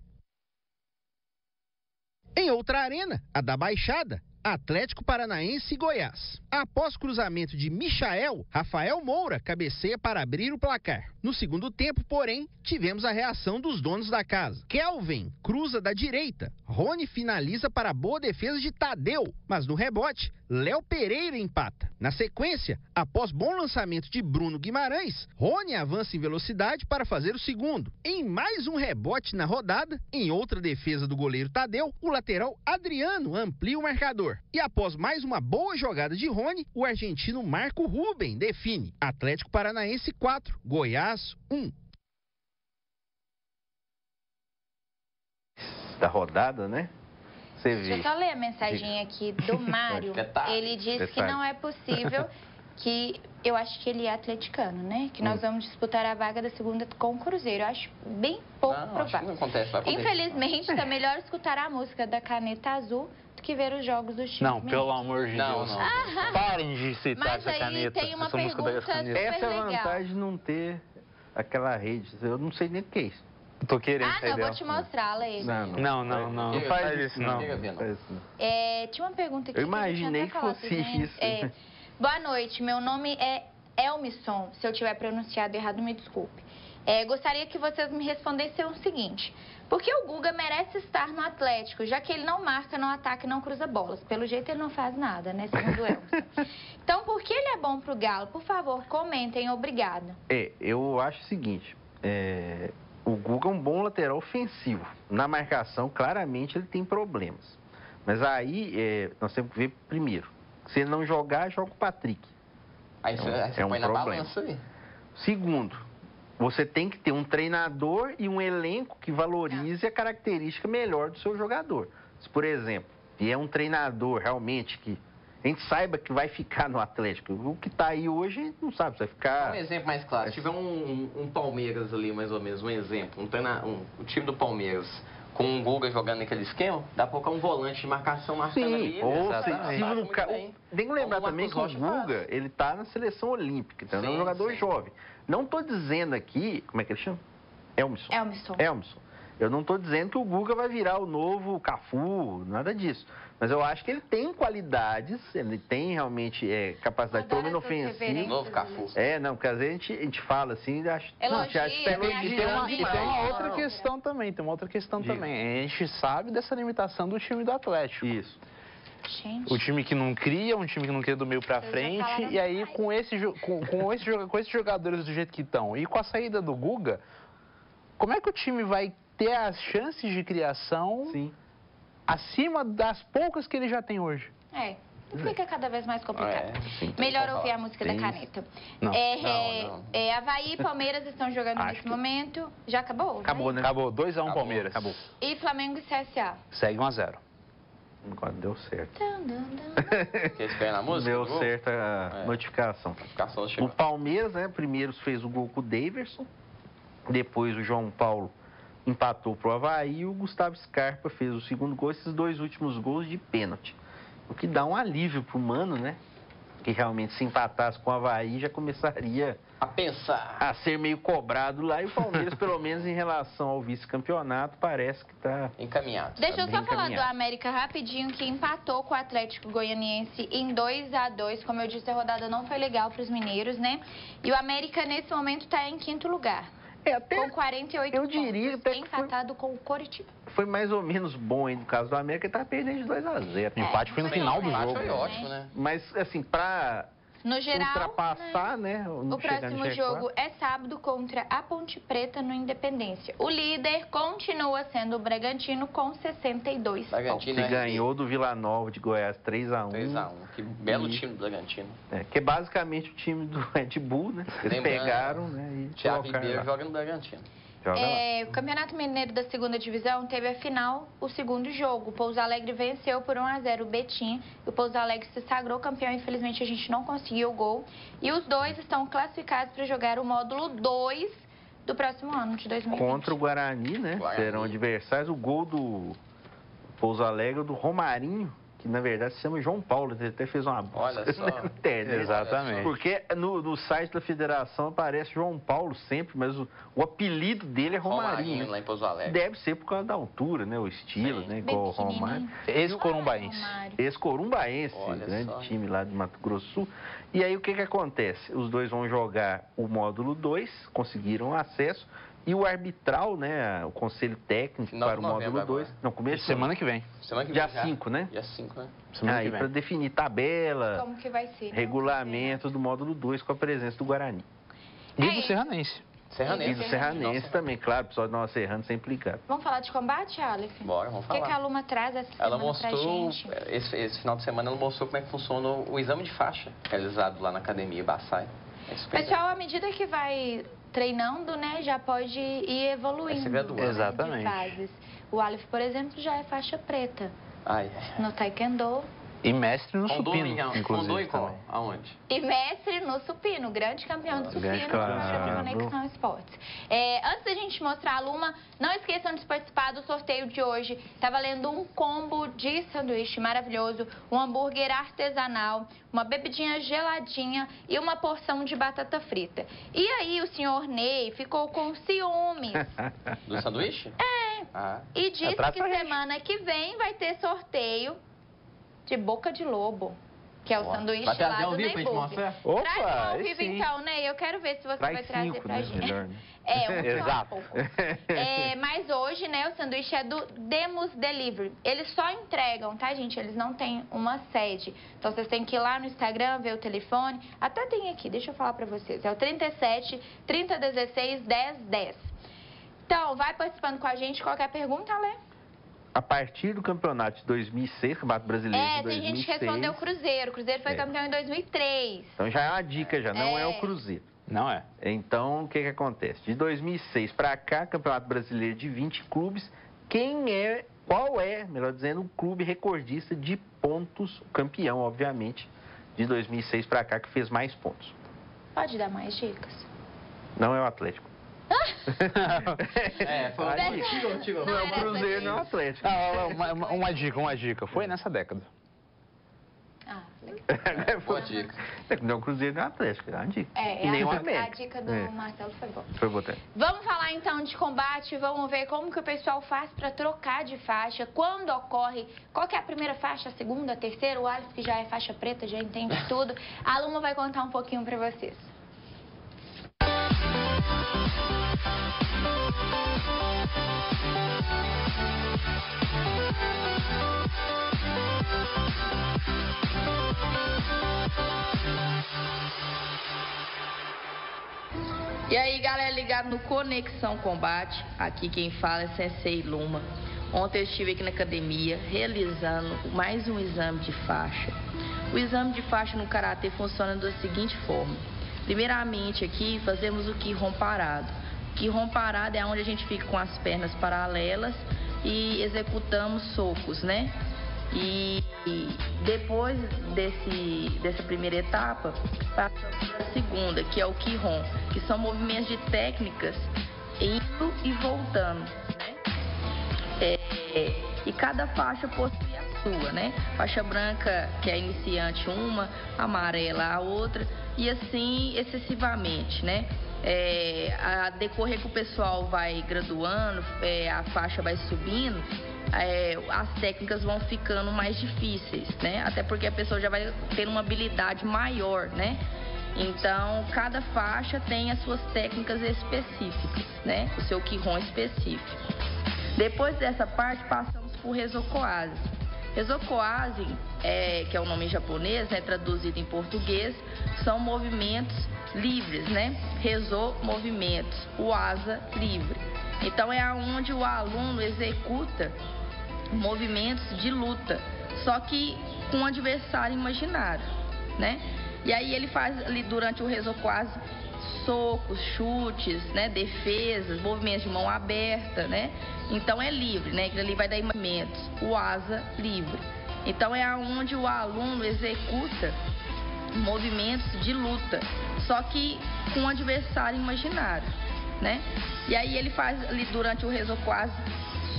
Em outra arena, a da Baixada, Atlético Paranaense e Goiás. Após cruzamento de Michael, Rafael Moura cabeceia para abrir o placar. No segundo tempo, porém, tivemos a reação dos donos da casa. Kelvin cruza da direita, Rony finaliza para a boa defesa de Tadeu, mas no rebote, Léo Pereira empata. Na sequência, após bom lançamento de Bruno Guimarães, Rony avança em velocidade para fazer o segundo. Em mais um rebote na rodada, em outra defesa do goleiro Tadeu, o lateral Adriano amplia o marcador. E após mais uma boa jogada de Rony, o argentino Marco Ruben define. Atlético Paranaense 4, Goiás 1. Da rodada, né? Você vê. Deixa eu só ler a mensagem aqui do Mário. Ele diz que não é possível, que eu acho que ele é atleticano, né? Que nós vamos disputar a vaga da segunda com o Cruzeiro. Eu acho bem pouco provável. Não acontece, vai acontecer. Infelizmente, tá melhor escutar a música da Caneta Azul do que ver os jogos dos times. Não, pelo amor de Deus. Não. Parem de citar essa caneta. Tem uma essa música da pergunta caneta. super Essa é a legal. vantagem de não ter aquela rede. Eu não sei nem o que é isso. Tô querendo Ah, sair não, dela. vou te mostrar, Lê. Não faz isso, não. Tinha uma pergunta aqui. Eu imaginei que fosse isso. Boa noite, meu nome é Elmisson. Se eu tiver pronunciado errado, me desculpe. Gostaria que vocês me respondessem o seguinte: por que o Guga merece estar no Atlético, já que ele não marca, não ataca e não cruza bolas? Pelo jeito ele não faz nada, né, segundo o Elmisson. Então, por que ele é bom pro Galo? Por favor, comentem, obrigada. Eu acho o seguinte, o Guga é um bom lateral ofensivo. Na marcação, claramente, ele tem problemas. Mas aí, nós temos que ver primeiro. Se ele não jogar, joga o Patrick. Aí você põe na balança aí. Segundo, você tem que ter um treinador e um elenco que valorize a característica melhor do seu jogador. Se, por exemplo, vier um treinador realmente que a gente saiba que vai ficar no Atlético. O que está aí hoje, a gente não sabe se vai ficar... Um exemplo mais claro, se tiver um Palmeiras ali, mais ou menos, um exemplo, o time do Palmeiras com um Guga jogando naquele esquema, dá pra colocar um volante de marcação marcando ali. Ou tem que lembrar também que o Guga, ele tá na seleção olímpica, então é um jogador jovem. Não estou dizendo aqui, como é que ele chama? Elmisson. Eu não estou dizendo que o Guga vai virar o novo Cafu, nada disso. Mas eu acho que ele tem qualidades, ele tem realmente capacidade, pelo menos ofensiva. Novo Cafu. Não, porque às vezes a gente fala assim, acha E tem uma outra questão também, A gente sabe dessa limitação do time do Atlético. Isso. Gente. O time que não cria, um time que não cria do meio pra frente. E aí, com esses jogadores do jeito que estão e com a saída do Guga, como é que o time vai ter as chances de criação acima das poucas que ele já tem hoje? Fica cada vez mais complicado. Melhor ouvir a música da Caneta. Não. Havaí e Palmeiras estão jogando nesse momento. Já acabou? Acabou, né? Acabou. 2-1 Palmeiras. Acabou. E Flamengo e CSA? Segue 1-0. Agora deu certo. Quer esperar na música? Deu certo a notificação. O Palmeiras, né, primeiro fez o gol com o Daverson. Depois o João Paulo empatou pro Havaí e o Gustavo Scarpa fez o segundo gol. Esses 2 últimos gols de pênalti. O que dá um alívio pro Mano, né? Que realmente se empatasse com o Havaí já começaria a pensar, a ser meio cobrado lá. E o Palmeiras, pelo menos em relação ao vice-campeonato, parece que está encaminhado. Deixa eu só falar do América rapidinho, que empatou com o Atlético Goianiense em 2-2. Como eu disse, a rodada não foi legal para os mineiros, né? E o América, nesse momento, está em 5º lugar. Até com 48 eu diria pontos, até empatado com o Coritiba. Foi mais ou menos bom aí no caso do América, ele tá perdendo de 2-0. O empate foi no final do jogo. Foi ótimo, né? Mas, assim, pra no geral, ultrapassar, né? O próximo jogo é sábado contra a Ponte Preta no Independência. O líder continua sendo o Bragantino com 62 pontos. Que ganhou do Vila Nova de Goiás 3-1. 3-1. Que belo time do Bragantino. Que é basicamente o time do Red Bull, né? Eles pegaram, né? E Thiago Ribeiro joga no Bragantino. O Campeonato Mineiro da segunda divisão teve a final, o segundo jogo. O Pouso Alegre venceu por 1-0 o Betim. E o Pouso Alegre se sagrou campeão. Infelizmente, a gente não conseguiu o gol. E os dois estão classificados para jogar o módulo 2 do próximo ano, de 2020. Contra o Guarani, né? Serão adversários. O gol do Pouso Alegre, do Romarinho, que na verdade se chama João Paulo, ele até fez uma busca na internet. Exatamente. Porque no site da federação aparece João Paulo sempre, mas o apelido dele é Romarinho. Lá em Pouso Alegre. Deve ser por causa da altura, né? O estilo, né? Igual o Romário. Ex-corumbaense. Ex-corumbaense, grande time lá de Mato Grosso do Sul. E aí o que acontece? Os dois vão jogar o módulo 2, conseguiram acesso. E o arbitral, né, o conselho técnico para o módulo 2, não, começo semana que vem. Dia 5, né? Dia 5, né? Aí para definir tabela, como que vai ser, regulamento do módulo 2 com a presença do Guarani. E do Serranense. E do Serranense também, claro, o pessoal de Nova Serrana sempre ligado. Vamos falar de combate, Aleph? Bora, vamos falar. O que a Luma traz essa semana pra gente? Esse final de semana ela mostrou como é que funciona o exame de faixa realizado lá na Academia Baçai. Pessoal, à medida que vai treinando, né, já pode ir evoluindo, né, exatamente. De fases. O Aleph, por exemplo, já é faixa preta no Taekwondo. E mestre no supino, inclusive. Aonde? E mestre no supino, grande campeão de supino do Conexão Esportes. Antes da gente mostrar a Luma, não esqueçam de participar do sorteio de hoje. Tá valendo um combo de sanduíche maravilhoso, um hambúrguer artesanal, uma bebidinha geladinha e uma porção de batata frita. E aí o senhor Ney ficou com ciúmes. Do sanduíche? E disse que semana que vem vai ter sorteio de boca de lobo, que é o sanduíche lá do Ney Burger. Traz ao vivo então, Ney, eu quero ver se você vai trazer pra gente. Melhor, né? Exato. Mas hoje, né, o sanduíche é do Demos Delivery. Eles só entregam, tá, gente? Eles não têm uma sede. Então, vocês têm que ir lá no Instagram, ver o telefone. Até tem aqui, deixa eu falar pra vocês. É o 37 3016 1010. Então, vai participando com a gente. Qualquer pergunta, Alê? A partir do campeonato de 2006, Campeonato Brasileiro de 2006... tem gente que respondeu o Cruzeiro. O Cruzeiro foi campeão em 2003. Então já é uma dica, não é o Cruzeiro. Não é. Então, o que acontece? De 2006 para cá, Campeonato Brasileiro de 20 clubes, qual é, melhor dizendo, o clube recordista de pontos, o campeão, obviamente, de 2006 para cá, que fez mais pontos? Pode dar mais dicas? Não é o Atlético. Foi uma dica. Não é o Cruzeiro, não é o Atlético. Uma dica. Foi nessa década. Boa dica. Não é o Cruzeiro, não é o Atlético. É uma dica. Nem o América. A dica do Marcelo foi boa. Foi boa. Vamos falar então de combate. Vamos ver como que o pessoal faz para trocar de faixa. Quando ocorre, qual que é a primeira faixa, a segunda, a terceira? O Aleph, que já é faixa preta, já entende tudo. A Luma vai contar um pouquinho para vocês. E aí, galera, ligado no Conexão Combate, aqui quem fala é Sensei Luma. Ontem eu estive aqui na academia realizando mais um exame de faixa. O exame de faixa no Karatê funciona da seguinte forma. Primeiramente aqui fazemos o Kihon parado. O Kihon parado é onde a gente fica com as pernas paralelas e executamos socos, né? E depois dessa primeira etapa, passamos para a segunda, que é o Kihon, que são movimentos de técnicas indo e voltando, né? E cada faixa possui a sua, né? Faixa branca, que é iniciante uma, amarela a outra, e assim excessivamente, né? A decorrer que o pessoal vai graduando, a faixa vai subindo, as técnicas vão ficando mais difíceis, né? Até porque a pessoa já vai ter uma habilidade maior, né? Então, cada faixa tem as suas técnicas específicas, né? O seu Kihon específico. Depois dessa parte, passamos por Rezokoase. Rezokoase, que é o nome em japonês, né? Traduzido em português, são movimentos livres, né? Rezo, movimentos, o asa, livre. Então, é onde o aluno executa movimentos de luta, só que com um adversário imaginário, né? E aí ele faz ali durante o Rezokoase socos, chutes, né? Defesas, movimentos de mão aberta, né? Então é livre, né? Ele vai dar movimentos, o asa, livre. Então é onde o aluno executa movimentos de luta, só que com um adversário imaginário, né? E aí ele faz ali durante o Rezokoase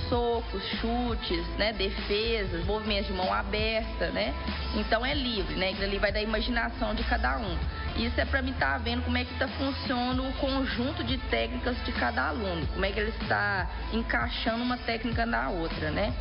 socos, chutes, né? Defesas, movimentos de mão aberta, né? Então é livre, né? Ele vai da imaginação de cada um. Isso é para mim estar vendo como é que funciona o conjunto de técnicas de cada aluno, como é que ele está encaixando uma técnica na outra, né?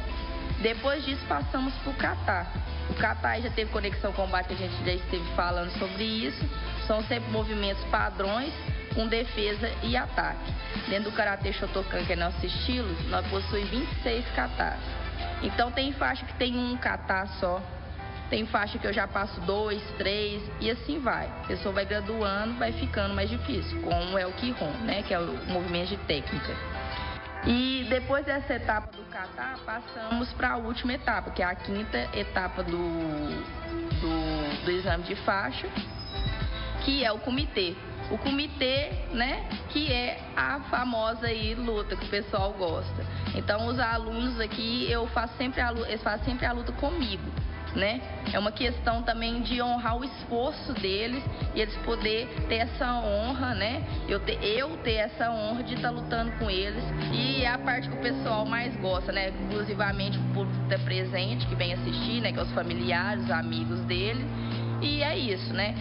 Depois disso passamos para o kata. O kata já teve Conexão Combate, a gente já esteve falando sobre isso. São sempre movimentos padrões com defesa e ataque. Dentro do Karatê Shotokan, que é nosso estilo, nós possuímos 26 katas. Então tem faixa que tem um kata só, tem faixa que eu já passo 2, 3 e assim vai. A pessoa vai graduando, vai ficando mais difícil, como é o Kihon, né, que é o movimento de técnica. E depois dessa etapa do kata, passamos para a última etapa, que é a quinta etapa do exame de faixa, que é o comitê. O comitê, né, que é a famosa aí luta que o pessoal gosta. Então, os alunos aqui, eles fazem sempre a luta comigo, né? É uma questão também de honrar o esforço deles e eles poder ter essa honra, né? Eu ter essa honra de estar lutando com eles. E é a parte que o pessoal mais gosta, né? Inclusivamente o público que está presente, que vem assistir, né? Que é os familiares, os amigos dele. E é isso, né?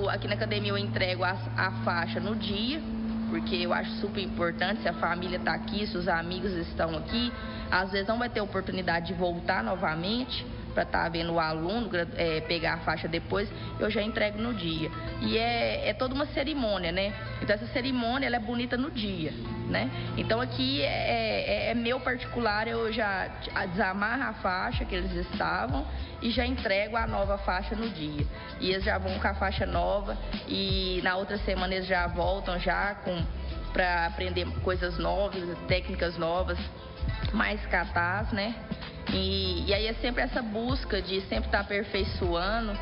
Aqui na academia eu entrego a faixa no dia, porque eu acho super importante, se a família está aqui, se os amigos estão aqui, às vezes não vai ter oportunidade de voltar novamente para estar vendo o aluno pegar a faixa depois, eu já entrego no dia. E é toda uma cerimônia, né? Então essa cerimônia ela é bonita no dia, né? Então aqui é meu particular, eu já desamarro a faixa que eles estavam e já entrego a nova faixa no dia. E eles já vão com a faixa nova e na outra semana eles já voltam para aprender coisas novas, técnicas novas, mais katas, né? E aí é sempre essa busca de sempre estar aperfeiçoando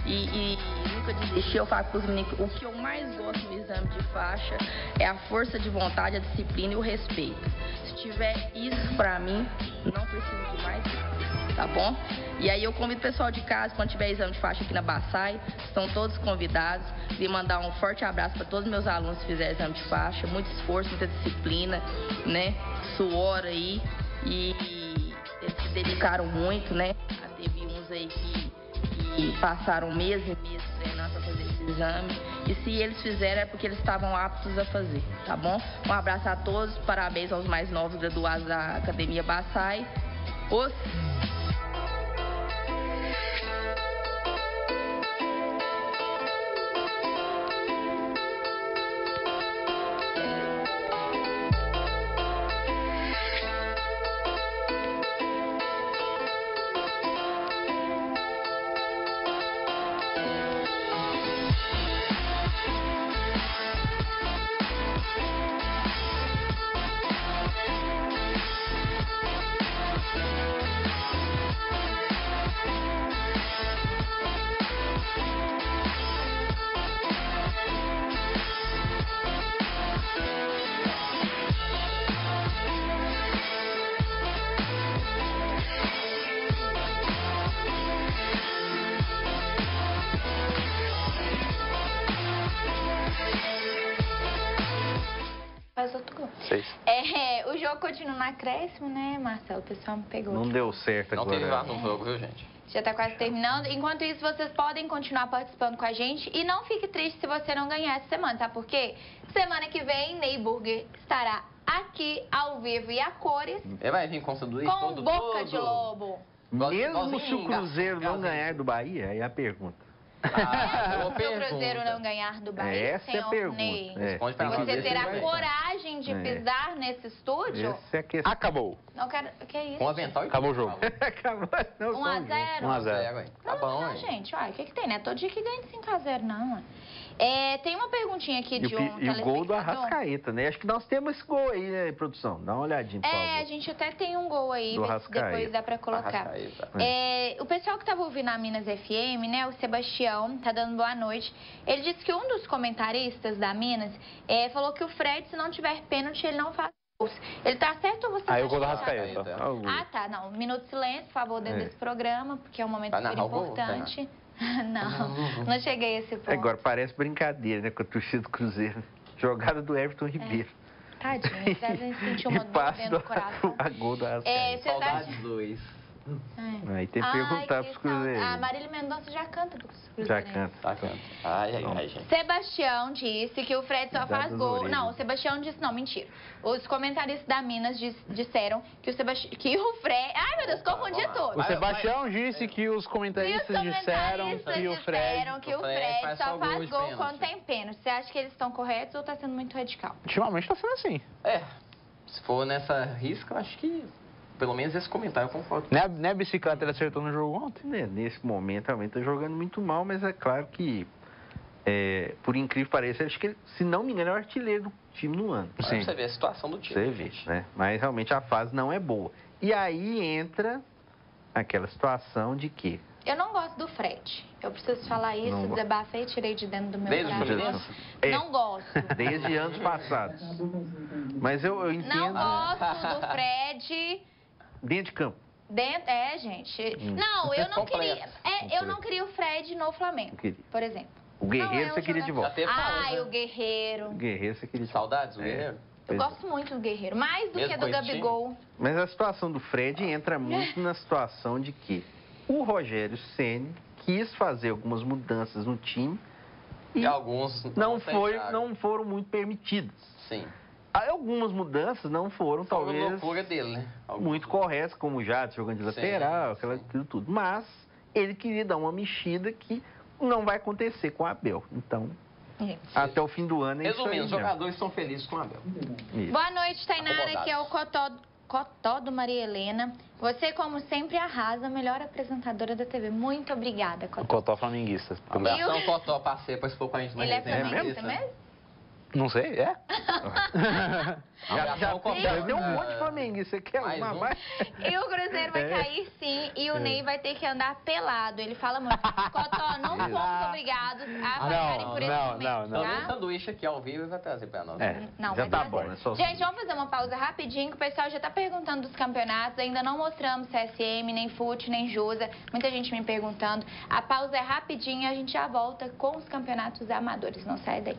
e nunca desistir. Eu falo para os meninos, o que eu mais gosto no exame de faixa é a força de vontade, a disciplina e o respeito. Se tiver isso para mim, não preciso de mais nada, tá bom? E aí eu convido o pessoal de casa, quando tiver exame de faixa aqui na Baçai, estão todos convidados. E mandar um forte abraço para todos os meus alunos que fizeram exame de faixa. Muito esforço, muita disciplina, né? Suor aí eles se dedicaram muito, né? Teve uns aí que passaram meses e meses treinando para fazer esse exame. E se eles fizeram é porque eles estavam aptos a fazer, tá bom? Um abraço a todos, parabéns aos mais novos graduados da Academia Baçai. jogo continua no acréscimo, né, Marcelo? O pessoal me pegou. Não deu certo agora. Não teve VAR no jogo, viu, gente? Já tá quase terminando. Enquanto isso, vocês podem continuar participando com a gente. E não fique triste se você não ganhar essa semana, tá? Porque semana que vem, Ney Burger estará aqui, ao vivo e a cores. Ele vai vir com sanduíche com todo, boca de lobo. Mesmo se o Cruzeiro não ganhar do Bahia, aí é a pergunta. Se o Cruzeiro não ganhar do Bahia, essa é a pergunta. Ney, você terá coragem de pisar nesse estúdio? Essa é a questão. Acabou. Não quero... Que é isso? Com avental e Acabou o jogo. Acabou. 1-0? 1-0. Tá bom, não, hein? gente, olha, o que tem, né? Todo dia que ganha de 5-0, não. Tem uma perguntinha aqui de um E o gol do Arrascaeta, né? Acho que nós temos esse gol aí, né, produção? Dá uma olhadinha, por favor. A gente até tem um gol aí, depois dá pra colocar. O pessoal que tava ouvindo a Minas FM, né, o Sebastião, tá dando boa noite. Ele disse que um dos comentaristas da Minas falou que o Fred, se não tiver pênalti, ele não faz gols. Ele tá certo ou você Aí o gol do Arrascaeta. tá, não. Minuto de silêncio, por favor, dentro desse programa, porque é um momento super importante. Não cheguei a esse ponto. Agora parece brincadeira, né, com a torcida do Cruzeiro. Jogada do Everton Ribeiro. Tadinho, a gente sentiu uma dor dentro do coração. A gol do Arrascaeta. Saudades, Luiz. Aí tem que perguntar pros Cruzeiros. A Marília Mendonça já canta pros Cruzeiros. Já canta. Ai, gente. Sebastião disse que o Fred só faz gol. Não, o Sebastião disse, não, mentira. Os comentaristas da Minas disseram que o Fred... Ai, meu Deus, confundi tudo. O Sebastião disse que os comentaristas disseram que o Fred só faz gol quando tem pênalti. Você acha que eles estão corretos ou tá sendo muito radical? Ultimamente tá sendo assim. Se for nessa risca, eu acho que... Pelo menos esse comentário eu concordo. Nem a bicicleta ele acertou no jogo ontem? Nesse momento, realmente tá jogando muito mal, mas é claro que, por incrível que pareça, acho que ele, se não me engano, é o artilheiro do time no ano. Sim. Você vê a situação do time. Você vê, né? Mas realmente a fase não é boa. E aí entra aquela situação de que... Eu não gosto do Fred. Eu preciso falar isso, desabafei e tirei de dentro do meu coração. Não gosto. Desde anos passados. Mas eu entendo... Não gosto do Fred... Dentro de campo. Gente. Não, eu não queria... eu não queria o Fred no Flamengo, por exemplo. O Guerreiro você queria de volta. O Guerreiro. O Guerreiro você queria de volta. Saudades do Guerreiro? Eu gosto muito do Guerreiro, mais do que do Gabigol. Mas a situação do Fred entra muito na situação de que o Rogério Ceni quis fazer algumas mudanças no time e alguns não foram muito permitidas. Sim. Algumas mudanças não foram, talvez, loucura dele, né? muito corretas, como o Jadson jogando de lateral, aquilo tudo. Mas ele queria dar uma mexida que não vai acontecer com o Abel. Então, até o fim do ano... Resumindo, os jogadores estão felizes com o Abel. Isso. Boa noite, Tainara, que é o Cotó do Maria Helena. Você, como sempre, arrasa, melhor apresentadora da TV. Muito obrigada, Cotó. O Cotó flamenguista. Abração, Cotó, parceiro, participou com a gente na resenha. Ele é flamenguista mesmo? Não sei, Já deu um monte de flamenguista. Você quer uma mais? E o Cruzeiro vai cair sim, e o Ney vai ter que andar pelado. Ele fala muito. Cotó, não fomos obrigados a pagarem por esse momento, tá? Um sanduíche aqui ao vivo e vai trazer pra nós. Não, já tá bom. Gente, vamos fazer uma pausa rapidinho, que o pessoal já tá perguntando dos campeonatos. Ainda não mostramos CSM, nem FUT, nem Jusa. Muita gente me perguntando. A pausa é rapidinho e a gente já volta com os campeonatos amadores. Não sai daí.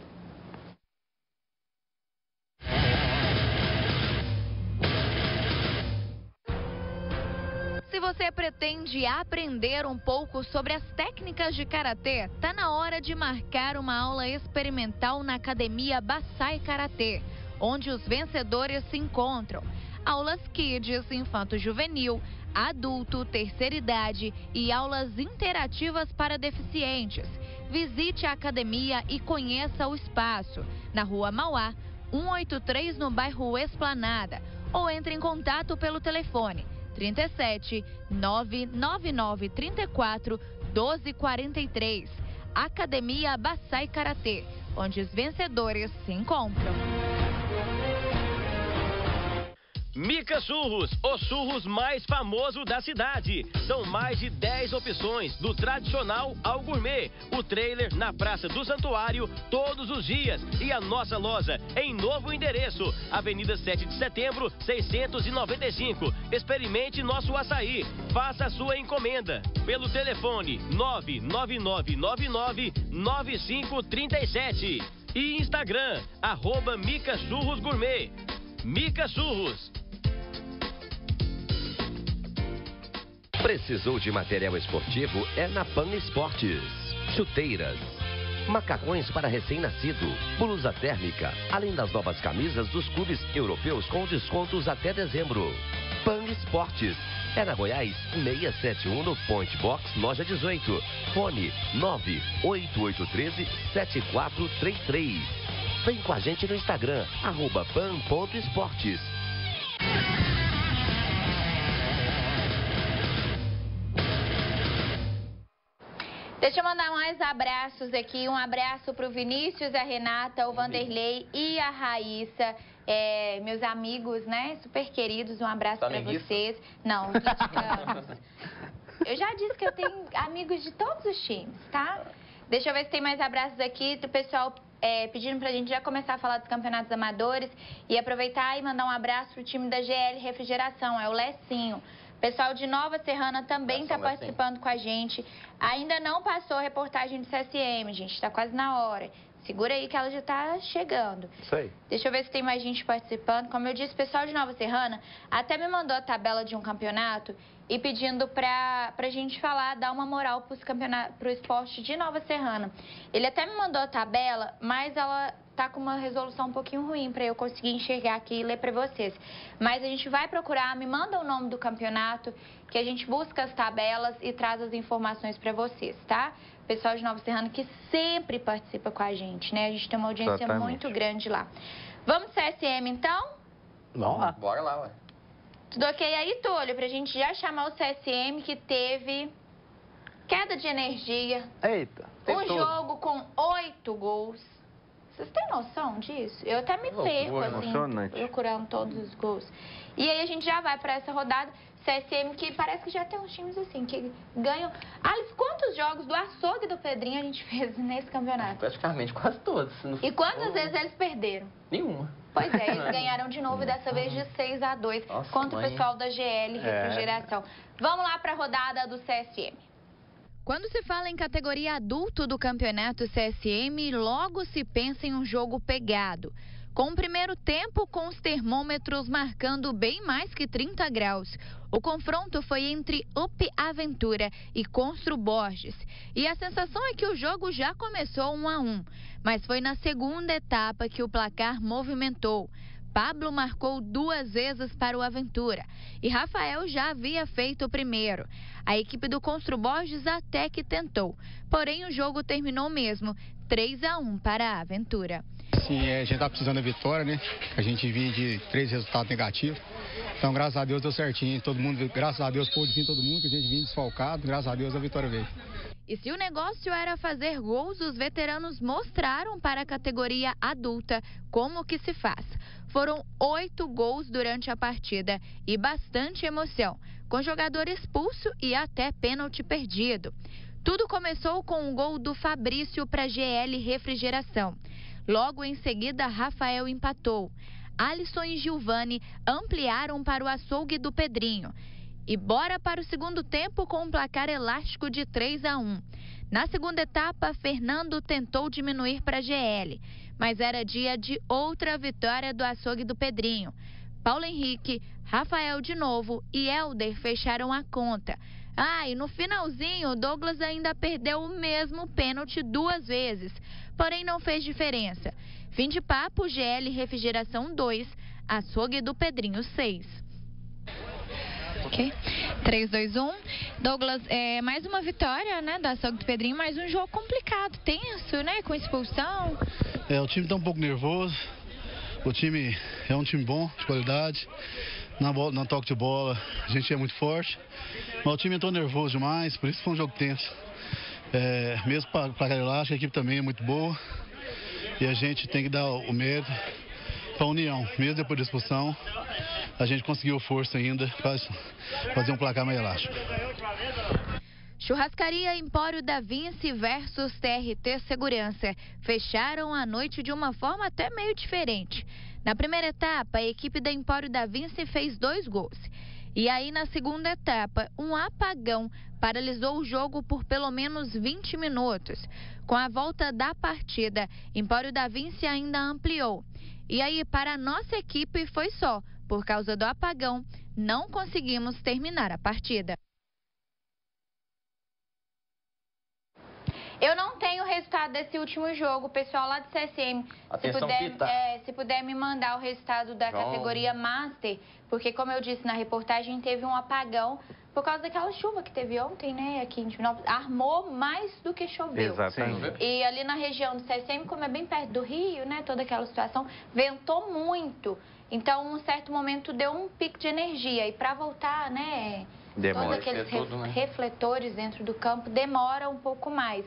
Se você pretende aprender um pouco sobre as técnicas de karatê, tá na hora de marcar uma aula experimental na Academia Bassai Karatê, onde os vencedores se encontram. Aulas Kids, Infanto-Juvenil, Adulto, Terceira Idade e aulas interativas para deficientes. Visite a academia e conheça o espaço, na Rua Mauá, 183, no bairro Esplanada, ou entre em contato pelo telefone 37 999 34 1243. Academia Bassai Karatê, onde os vencedores se encontram. Mica Churros, o churros mais famoso da cidade. São mais de 10 opções, do tradicional ao gourmet. O trailer na Praça do Santuário todos os dias. E a nossa loja em novo endereço, Avenida 7 de Setembro, 695. Experimente nosso açaí. Faça a sua encomenda pelo telefone 999999537 e Instagram, @Mica Churros Gourmet. Mica Surros. Precisou de material esportivo? É na Pan Esportes. Chuteiras, macacões para recém-nascido, blusa térmica, além das novas camisas dos clubes europeus com descontos até dezembro. Pan Esportes. É na Goiás 671 no Point Box, loja 18. Fone 98813-7433. Vem com a gente no Instagram, @pan.esportes. Deixa eu mandar mais abraços aqui. Um abraço para o Vinícius, a Renata, o Vanderlei e a Raíssa. Meus amigos, né? Super queridos. Um abraço para vocês. Não, 20 anos. Eu já disse que eu tenho amigos de todos os times, tá? Deixa eu ver se tem mais abraços aqui do pessoal pedindo pra gente já começar a falar dos campeonatos amadores e aproveitar e mandar um abraço pro time da GL Refrigeração, é o Lecinho. Pessoal de Nova Serrana também está participando com a gente. Ainda não passou a reportagem do CSM, gente, está quase na hora. Segura aí que ela já está chegando. Isso aí. Deixa eu ver se tem mais gente participando. Como eu disse, o pessoal de Nova Serrana até me mandou a tabela de um campeonato e pedindo pra gente falar, dar uma moral pro esporte de Nova Serrana. Ele até me mandou a tabela, mas ela tá com uma resolução um pouquinho ruim para eu conseguir enxergar aqui e ler para vocês. Mas a gente vai procurar, me manda o nome do campeonato, que a gente busca as tabelas e traz as informações para vocês, tá? Pessoal de Nova Serrana que sempre participa com a gente, né? A gente tem uma audiência muito grande lá. Vamos CSM, então? Vamos lá. Bora lá, ué. Tudo ok aí, Túlio? Pra gente já chamar o CSM, que teve queda de energia. Eita. Jogo com 8 gols. Vocês têm noção disso? Eu até me perco, assim, procurando todos os gols. E aí a gente já vai para essa rodada. CSM, que parece que já tem uns times assim, que ganham... Alice, quantos jogos do açougue do Pedrinho a gente fez nesse campeonato? Praticamente quase todos. E quantas vezes eles perderam? Nenhuma. Pois é, eles ganharam de novo, dessa vez de 6-2, contra o pessoal da GL Refrigeração. Vamos lá para a rodada do CSM. Quando se fala em categoria adulto do campeonato CSM, logo se pensa em um jogo pegado. Com o primeiro tempo, com os termômetros marcando bem mais que 30 graus. O confronto foi entre UP Aventura e Constru Borges. E a sensação é que o jogo já começou 1-1. Mas foi na segunda etapa que o placar movimentou. Pablo marcou 2 vezes para o Aventura e Rafael já havia feito o primeiro. A equipe do Constru Borges até que tentou, porém o jogo terminou mesmo 3-1 para a Aventura. Sim, a gente está precisando da vitória, né? A gente vinha de 3 resultados negativos. Então, graças a Deus, deu certinho. Todo mundo, graças a Deus, pôde vir todo mundo, a gente vinha desfalcado. Graças a Deus, a vitória veio. E se o negócio era fazer gols, os veteranos mostraram para a categoria adulta como que se faz. Foram 8 gols durante a partida e bastante emoção, com jogador expulso e até pênalti perdido. Tudo começou com um gol do Fabrício para GL Refrigeração. Logo em seguida, Rafael empatou. Alisson e Giovani ampliaram para o açougue do Pedrinho. E bora para o segundo tempo com um placar elástico de 3-1. Na segunda etapa, Fernando tentou diminuir para GL, mas era dia de outra vitória do açougue do Pedrinho. Paulo Henrique, Rafael de novo e Helder fecharam a conta. E no finalzinho, Douglas ainda perdeu o mesmo pênalti 2 vezes, porém não fez diferença. Fim de papo, GL Refrigeração 2, açougue do Pedrinho 6. Ok, 3-2-1. Douglas, mais uma vitória, né, do açougue do Pedrinho, mas um jogo complicado, tenso, né, com expulsão. O time está um pouco nervoso, o time é um time bom, de qualidade, na toque de bola a gente é muito forte, mas o time entrou nervoso demais, por isso foi um jogo tenso. Mesmo para a elástico, a equipe também é muito boa e a gente tem que dar o mérito para a união, mesmo depois da expulsão. A gente conseguiu força ainda para fazer um placar mais elástico. Churrascaria Empório da Vinci versus TRT Segurança fecharam a noite de uma forma até meio diferente. Na primeira etapa, a equipe da Empório da Vinci fez 2 gols. E aí, na segunda etapa, um apagão paralisou o jogo por pelo menos 20 minutos. Com a volta da partida, Empório da Vinci ainda ampliou. E aí, para a nossa equipe foi só. Por causa do apagão, não conseguimos terminar a partida. Eu não tenho o resultado desse último jogo, pessoal lá do CSM. Se puder me mandar o resultado da categoria Master, porque como eu disse na reportagem, teve um apagão por causa daquela chuva que teve ontem, né, aqui em Divinópolis. Armou mais do que choveu. Exatamente. E ali na região do CSM, como é bem perto do Rio, né, toda aquela situação, ventou muito. Então, em um certo momento, deu um pico de energia. E para voltar, né, todos aqueles refletores dentro do campo, demora um pouco mais.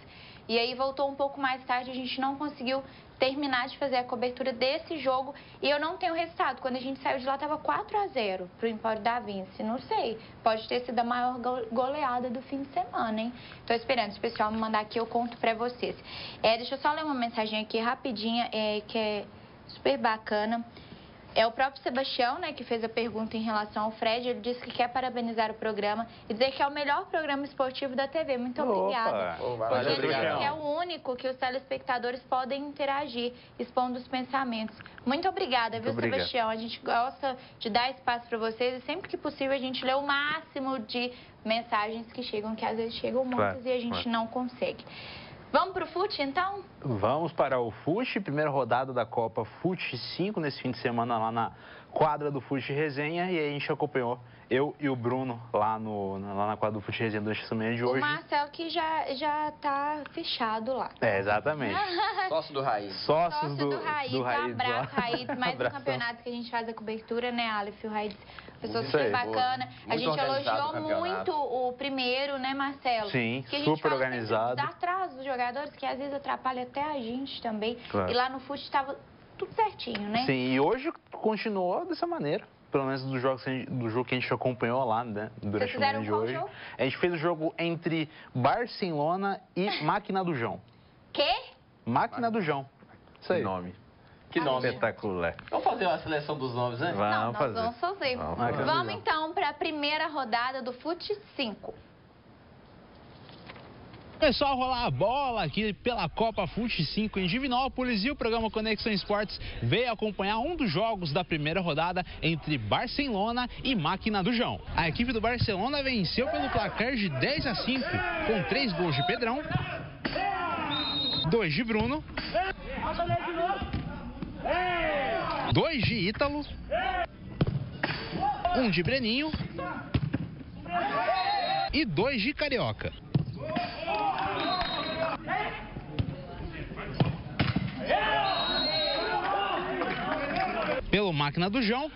E aí voltou um pouco mais tarde, a gente não conseguiu terminar de fazer a cobertura desse jogo. E eu não tenho resultado. Quando a gente saiu de lá, estava 4-0 pro Empório da Vinci. Não sei, pode ter sido a maior goleada do fim de semana, hein? Tô esperando esse pessoal me mandar aqui, eu conto para vocês. Deixa eu só ler uma mensagem aqui rapidinha, que é super bacana. É o próprio Sebastião, né, que fez a pergunta em relação ao Fred. Ele disse que quer parabenizar o programa e dizer que é o melhor programa esportivo da TV. Muito obrigada. Porque ele disse que é o único que os telespectadores podem interagir, expondo os pensamentos. Muito obrigada, viu, Sebastião? A gente gosta de dar espaço para vocês e sempre que possível a gente lê o máximo de mensagens que chegam, que às vezes chegam muitas e a gente não consegue. Vamos para o FUT, então? Vamos para o FUT, primeira rodada da Copa FUT 5, nesse fim de semana lá na quadra do FUT Resenha. E aí a gente acompanhou, eu e o Bruno, lá na quadra do FUT Resenha durante essa manhã de hoje. O Marcel que já tá fechado lá. Exatamente. Sócio do Raiz. Sócio do Raiz. Um abraço, Raiz. Mais um campeonato que a gente faz a cobertura, né, Aleph? O Raiz, pessoa super bacana. A gente elogiou muito o primeiro, né, Marcelo? Sim, que super organizado. Dá atraso dos jogadores, que às vezes atrapalha até a gente também. E lá no FUT estava tudo certinho, né? Sim, e hoje continuou dessa maneira. Pelo menos do jogo que a gente acompanhou lá, né, durante o dia de hoje. Jogo? A gente fez o jogo entre Barcelona e Máquina do João. Quê? Máquina do João. Isso aí. Que nome espetacular. Vamos fazer uma seleção dos nomes, né? Vamos fazer. Vamos então para a primeira rodada do FUT 5. Começou a rolar a bola aqui pela Copa FUT 5 em Divinópolis e o programa Conexão Esportes veio acompanhar um dos jogos da primeira rodada entre Barcelona e Máquina do João. A equipe do Barcelona venceu pelo placar de 10-5, com 3 gols de Pedrão, 2 de Bruno, 2 de Ítalo, 1 de Breninho e 2 de Carioca. Pelo Máquina do João,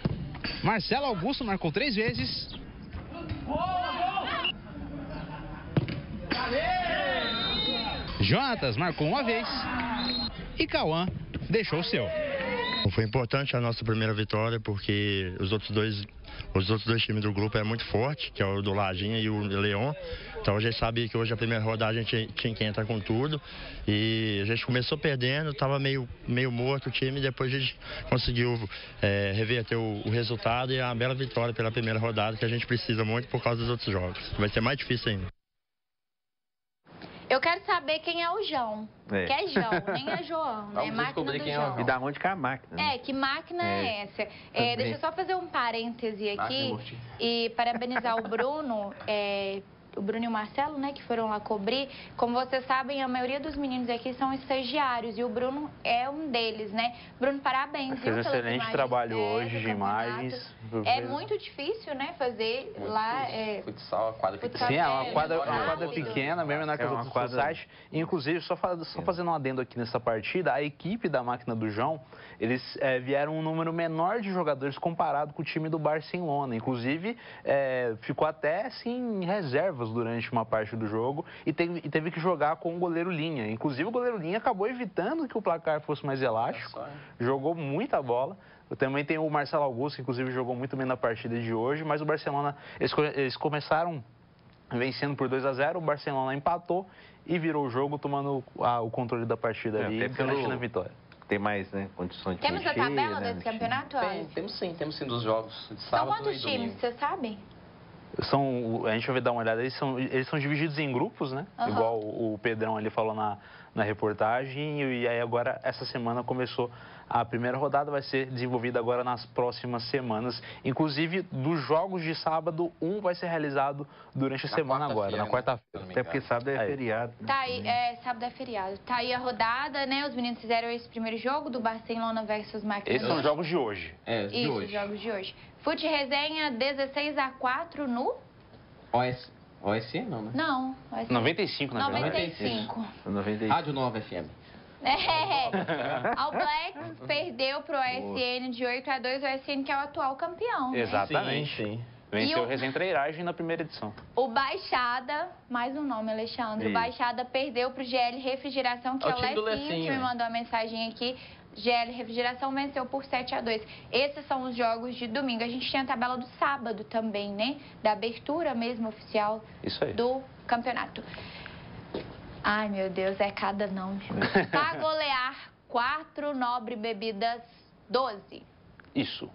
Marcelo Augusto marcou 3 vezes. Jonatas marcou 1 vez. E Cauã deixou o seu. Foi importante a nossa primeira vitória porque os outros dois times do grupo é muito forte, que é o do Lajinha e o Leão. Então a gente sabia que hoje a primeira rodada a gente tinha que entrar com tudo. E a gente começou perdendo, estava meio morto o time, depois a gente conseguiu reverter o resultado e a bela vitória pela primeira rodada, que a gente precisa muito por causa dos outros jogos. Vai ser mais difícil ainda. Eu quero saber quem é o João. Que é João, nem é João, né? Máquina do João. E da onde que é a máquina? Né? Que máquina é essa? Deixa eu só fazer um parêntese aqui e parabenizar o Bruno. O Bruno e o Marcelo, né, que foram lá cobrir. Como vocês sabem, a maioria dos meninos aqui são estagiários e o Bruno é um deles, né? Bruno, parabéns. Fez um excelente trabalho hoje de imagens. É muito difícil, né, fazer muito lá... Futsal, quadra pequena. Sim, é uma quadra pequena, bem menor que a do site. Inclusive, só fazendo um adendo aqui nessa partida, a equipe da Máquina do João, eles vieram um número menor de jogadores comparado com o time do Barcelona. Inclusive, ficou até assim, em reservas durante uma parte do jogo e teve que jogar com o goleiro Linha. Inclusive, o goleiro Linha acabou evitando que o placar fosse mais elástico, jogou muita bola. Também tem o Marcelo Augusto, que inclusive jogou muito bem na partida de hoje, mas o Barcelona, eles começaram vencendo por 2-0, o Barcelona empatou e virou o jogo, tomando o controle da partida ali e garantindo a vitória. Tem mais, né, condições de Temos a tabela desse campeonato? Temos sim dos jogos de sábado e domingo. São quantos times, você sabe? A gente vai dar uma olhada, eles são divididos em grupos, né? Igual o Pedrão ali falou na reportagem, e aí agora, essa semana, começou A primeira rodada vai ser desenvolvida agora nas próximas semanas. Inclusive, dos jogos de sábado, um vai ser realizado durante a semana agora, na quarta-feira. Até porque sábado é feriado. Né? Tá aí, sábado é feriado. Tá aí a rodada, né? Os meninos fizeram esse primeiro jogo do Barcelona versus Maquinhos. Esses são jogos de hoje. De hoje. Jogos de hoje. Fute Resenha 16-4 no... OSC não, né? Não. 95, na verdade. 95. Rádio Nova FM. All Blacks perdeu pro OSN de 8-2, o OSN que é o atual campeão. Né? Exatamente. Sim. Venceu o Resenha Trairagem na primeira edição. O Baixada, mais um nome, Alexandre. O Baixada perdeu pro GL Refrigeração, que é o Lecinho, que me mandou uma mensagem aqui. GL Refrigeração venceu por 7-2. Esses são os jogos de domingo. A gente tinha a tabela do sábado também, né? Da abertura mesmo oficial do campeonato. Ai, meu Deus, é cada nome. Para golear 4 Nobre Bebidas 12. Isso.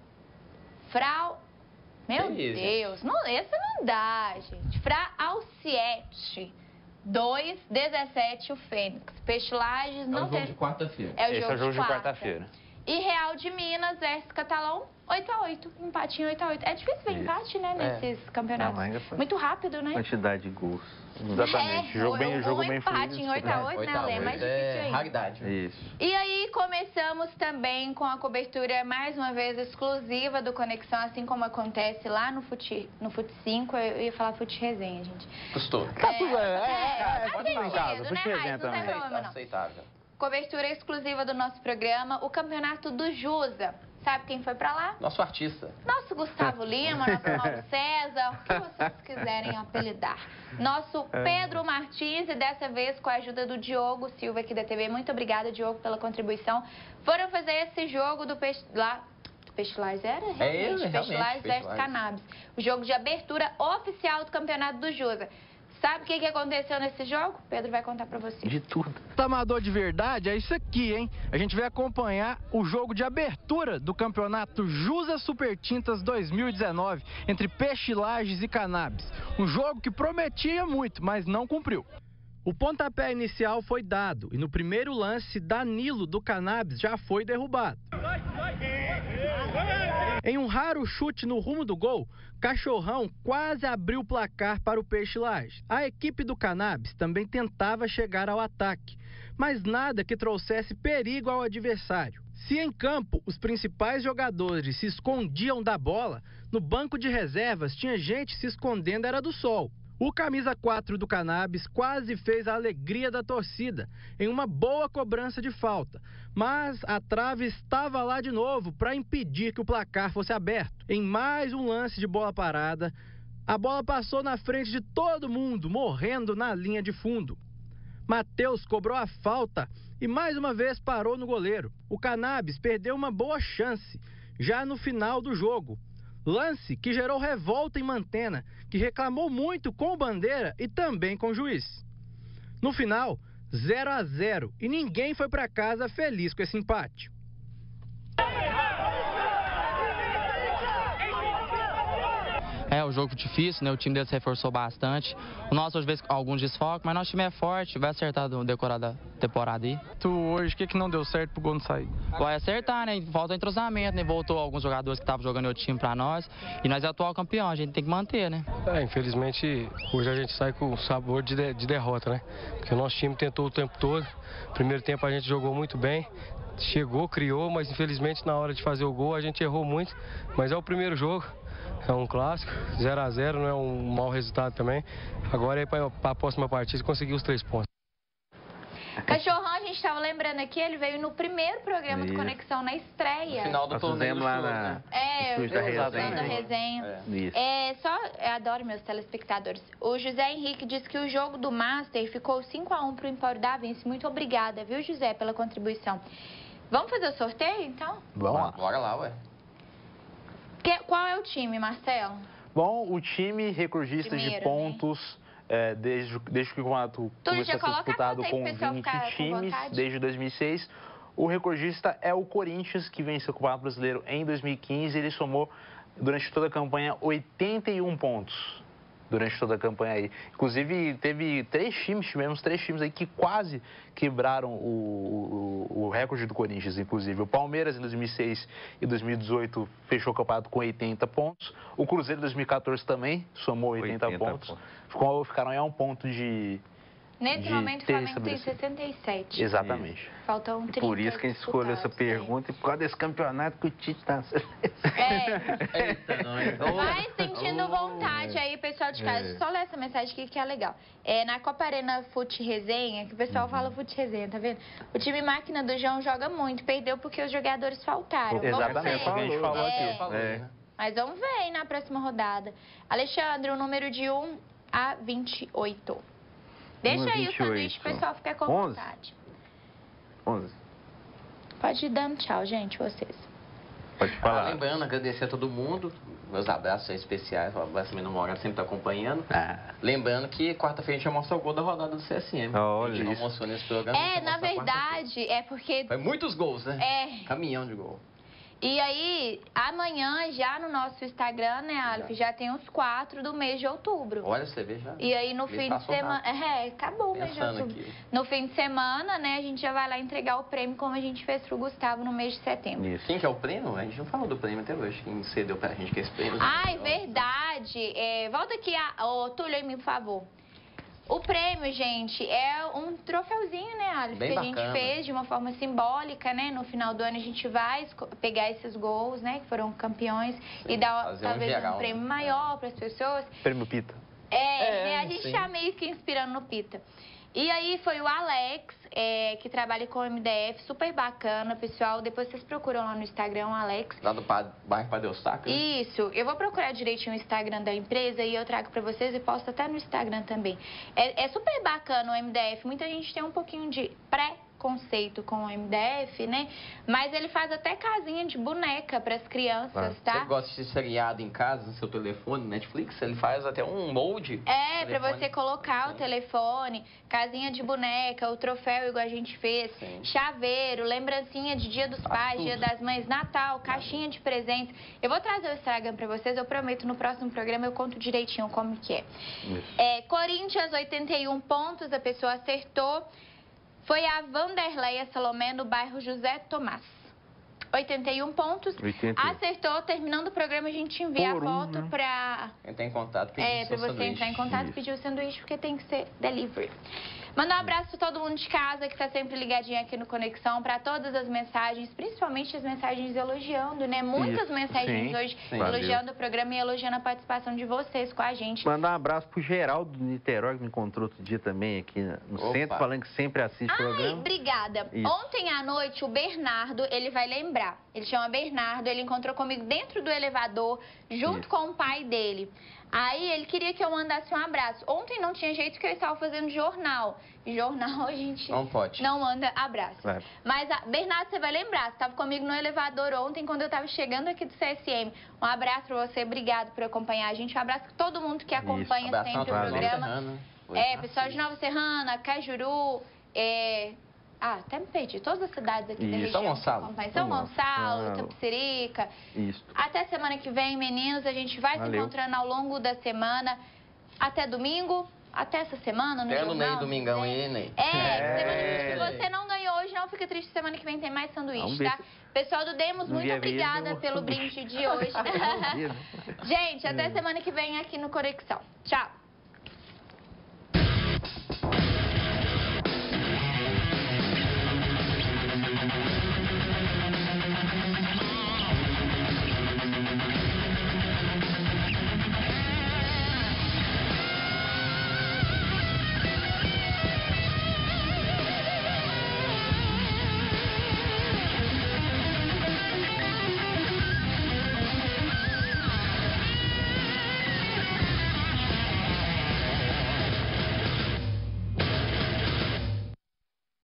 Meu Deus, não, essa não dá, gente. Fra Alciete 2-17 o Fênix. Peixe Lages não tem. É o jogo de quarta-feira. Esse é o jogo de quarta-feira. E Real de Minas versus Catalão 8-8. Empatinho 8-8. É difícil ver empate, né, nesses campeonatos. Muito rápido, né? Quantidade de gols. Exatamente. Jogo bem fluido. Empate em 8-8, né, Lê? Mais difícil aí. Raridade. Isso. E aí começamos também com a cobertura, mais uma vez, exclusiva do Conexão, assim como acontece lá no Fute 5. Eu ia falar Fute Resenha, gente. Custou. Tá tudo em casa. Fute Resenha também. Não tem problema, não. Aceitável. Cobertura exclusiva do nosso programa, o campeonato do Jusa. Sabe quem foi pra lá? Nosso artista. Nosso Gustavo Lima, nosso Mauro César, o que vocês quiserem apelidar. Nosso Pedro Martins, e dessa vez com a ajuda do Diogo Silva aqui da TV. Muito obrigada, Diogo, pela contribuição. Foram fazer esse jogo do Peixe Lages era? Peixe Lages versus Cannabis. O jogo de abertura oficial do campeonato do Jusa. Sabe o que aconteceu nesse jogo? Pedro vai contar pra você. De tudo. Amador de verdade é isso aqui, hein? A gente vai acompanhar o jogo de abertura do campeonato Jusa Super Tintas 2019 entre Peixe Lages e Cannabis. Um jogo que prometia muito, mas não cumpriu. O pontapé inicial foi dado e no primeiro lance, Danilo do Cannabis já foi derrubado. Em um raro chute no rumo do gol, Cachorrão quase abriu o placar para o Peixe Lages. A equipe do Cannabis também tentava chegar ao ataque, mas nada que trouxesse perigo ao adversário. Se em campo os principais jogadores se escondiam da bola, no banco de reservas tinha gente se escondendo era do sol. O camisa 4 do Cannabis quase fez a alegria da torcida em uma boa cobrança de falta, mas a trave estava lá de novo para impedir que o placar fosse aberto. Em mais um lance de bola parada, a bola passou na frente de todo mundo, morrendo na linha de fundo. Matheus cobrou a falta e mais uma vez parou no goleiro. O Cannabis perdeu uma boa chance já no final do jogo. Lance que gerou revolta em Mantena, que reclamou muito com o Bandeira e também com o juiz. No final, 0-0 e ninguém foi para casa feliz com esse empate. É, o jogo difícil, né? O time deles se reforçou bastante. O nosso hoje fez alguns desfalques, mas nosso time é forte, vai acertar no decorrer da temporada aí. Tu hoje, o que não deu certo pro gol não sair? Vai acertar, né? Falta entrosamento, né? Voltou alguns jogadores que estavam jogando em outro time pra nós. E nós é atual campeão, a gente tem que manter, né? Infelizmente, hoje a gente sai com sabor de derrota, né? Porque o nosso time tentou o tempo todo. Primeiro tempo a gente jogou muito bem. Chegou, criou, mas infelizmente na hora de fazer o gol a gente errou muito. Mas é o primeiro jogo. É um clássico, 0-0, não é um mau resultado também. Agora é para a próxima partida conseguir os 3 pontos. Cachorrão, a gente estava lembrando aqui, ele veio no primeiro programa do Conexão, na estreia. No final do torneio lá na... da resenha. Eu adoro meus telespectadores. O José Henrique disse que o jogo do Master ficou 5-1 para o Empório da Vinci. Muito obrigada, viu, José, pela contribuição. Vamos fazer o sorteio, então? Vamos lá. Bora lá, ué. Qual é o time, Marcelo? Bom, o time recordista de pontos, desde que o campeonato começou a ser disputado com 20 times, desde 2006, o recordista é o Corinthians, que venceu o Campeonato Brasileiro em 2015. Ele somou, durante toda a campanha, 81 pontos. durante toda a campanha aí. Inclusive, tivemos três times aí que quase quebraram o recorde do Corinthians, inclusive. O Palmeiras, em 2006 e 2018, fechou o campeonato com 80 pontos. O Cruzeiro, em 2014, também somou 80 pontos. Ficaram aí a um ponto de... Nesse momento, o Flamengo tem 67. Exatamente. Faltam 30. Por isso que a gente escolheu essa pergunta e por causa desse campeonato que o Tite está... Vai sentindo vontade aí, pessoal de casa. Só ler essa mensagem aqui que é legal. Na Copa Arena Fute Resenha, que o pessoal fala Fute Resenha, tá vendo? O time máquina do João joga muito, perdeu porque os jogadores faltaram. Exatamente, o que a gente falou aqui. Mas vamos ver aí na próxima rodada. Alexandre, o número de 1 a 28. Deixa aí o sanduíche, o pessoal fica com vontade. 11. Pode ir dando tchau, gente, vocês. Pode falar. Lembrando, agradecer a todo mundo. Meus abraços aí especiais. O abraço também no Morgan sempre tá acompanhando. Lembrando que quarta-feira a gente vai mostrar o gol da rodada do CSM. Olha, a gente não mostrou nesse programa. Na verdade, é porque... Foi muitos gols, né? Caminhão de gol. E aí, amanhã, já no nosso Instagram, né, Aleph, já tem os 4 do mês de outubro. Olha, você vê já. E aí, no fim de semana... acabou o mês de outubro. Aqui. No fim de semana, né, a gente já vai lá entregar o prêmio, como a gente fez pro Gustavo no mês de setembro. Isso. Quem que é o prêmio? A gente não falou do prêmio até hoje. Quem cedeu pra gente que é esse prêmio? Ai, verdade. Volta aqui, Túlio, aí, por favor. O prêmio, gente, é um troféuzinho, né, Aleph, que a gente fez de uma forma simbólica, né? No final do ano a gente vai pegar esses gols, né, que foram campeões, e dar talvez um prêmio maior para as pessoas. Prêmio Pita. Né, a gente tá meio que inspirando no Pita. E aí foi o Alex, que trabalha com o MDF, super bacana, pessoal. Depois vocês procuram lá no Instagram, o Alex. Lá do bairro Padre Eustáquio? Isso. Eu vou procurar direitinho o Instagram da empresa e eu trago pra vocês e posto até no Instagram também. É super bacana o MDF. Muita gente tem um pouquinho de preconceito com o MDF, né? Mas ele faz até casinha de boneca pras crianças, tá? Você gosta de seriado em casa, no seu telefone, Netflix? Ele faz até um molde. Pra você colocar o telefone, casinha de boneca, o troféu igual a gente fez, chaveiro, lembrancinha de Dia dos Pais, Dia das Mães, Natal, caixinha de presentes. Eu vou trazer o Instagram pra vocês, eu prometo no próximo programa eu conto direitinho como que é. Corinthians, 81 pontos, a pessoa acertou. Foi a Vanderleia Salomé, no bairro José Tomás. 81 pontos. 81. Acertou. Terminando o programa, a gente envia a foto para... Entrar em contato, pedir para você entrar em contato e pedir o sanduíche, porque tem que ser delivery. Manda um abraço para todo mundo de casa que está sempre ligadinho aqui no Conexão, para todas as mensagens, principalmente as mensagens elogiando, né? Muitas mensagens hoje elogiando o programa e elogiando a participação de vocês com a gente. Mandar um abraço pro Geraldo do Niterói, que me encontrou outro dia também aqui no centro, falando que sempre assiste o programa. Obrigada. Ontem à noite, o Bernardo, ele vai lembrar. Ele chama Bernardo, ele encontrou comigo dentro do elevador, junto com o pai dele. Aí ele queria que eu mandasse um abraço. Ontem não tinha jeito que eu estava fazendo jornal. Jornal a gente não manda abraço. Mas, Bernardo, você vai lembrar, você estava comigo no elevador ontem, quando eu estava chegando aqui do CSM. Um abraço para você, obrigado por acompanhar a gente. Um abraço para todo mundo que acompanha sempre o programa. Pessoal de Nova Serrana, Cajuru, até me perdi. Todas as cidades aqui da região. São Gonçalo, Itapecerica. Até semana que vem, meninos. A gente vai se encontrando ao longo da semana. Até domingo. Até essa semana, no jornal. No meio do domingão aí, Ney. Se você não ganhou hoje, não fica triste. Semana que vem tem mais sanduíche, tá? Pessoal do Demos, muito obrigada pelo brinde de hoje. Gente, até semana que vem aqui no Conexão. Tchau.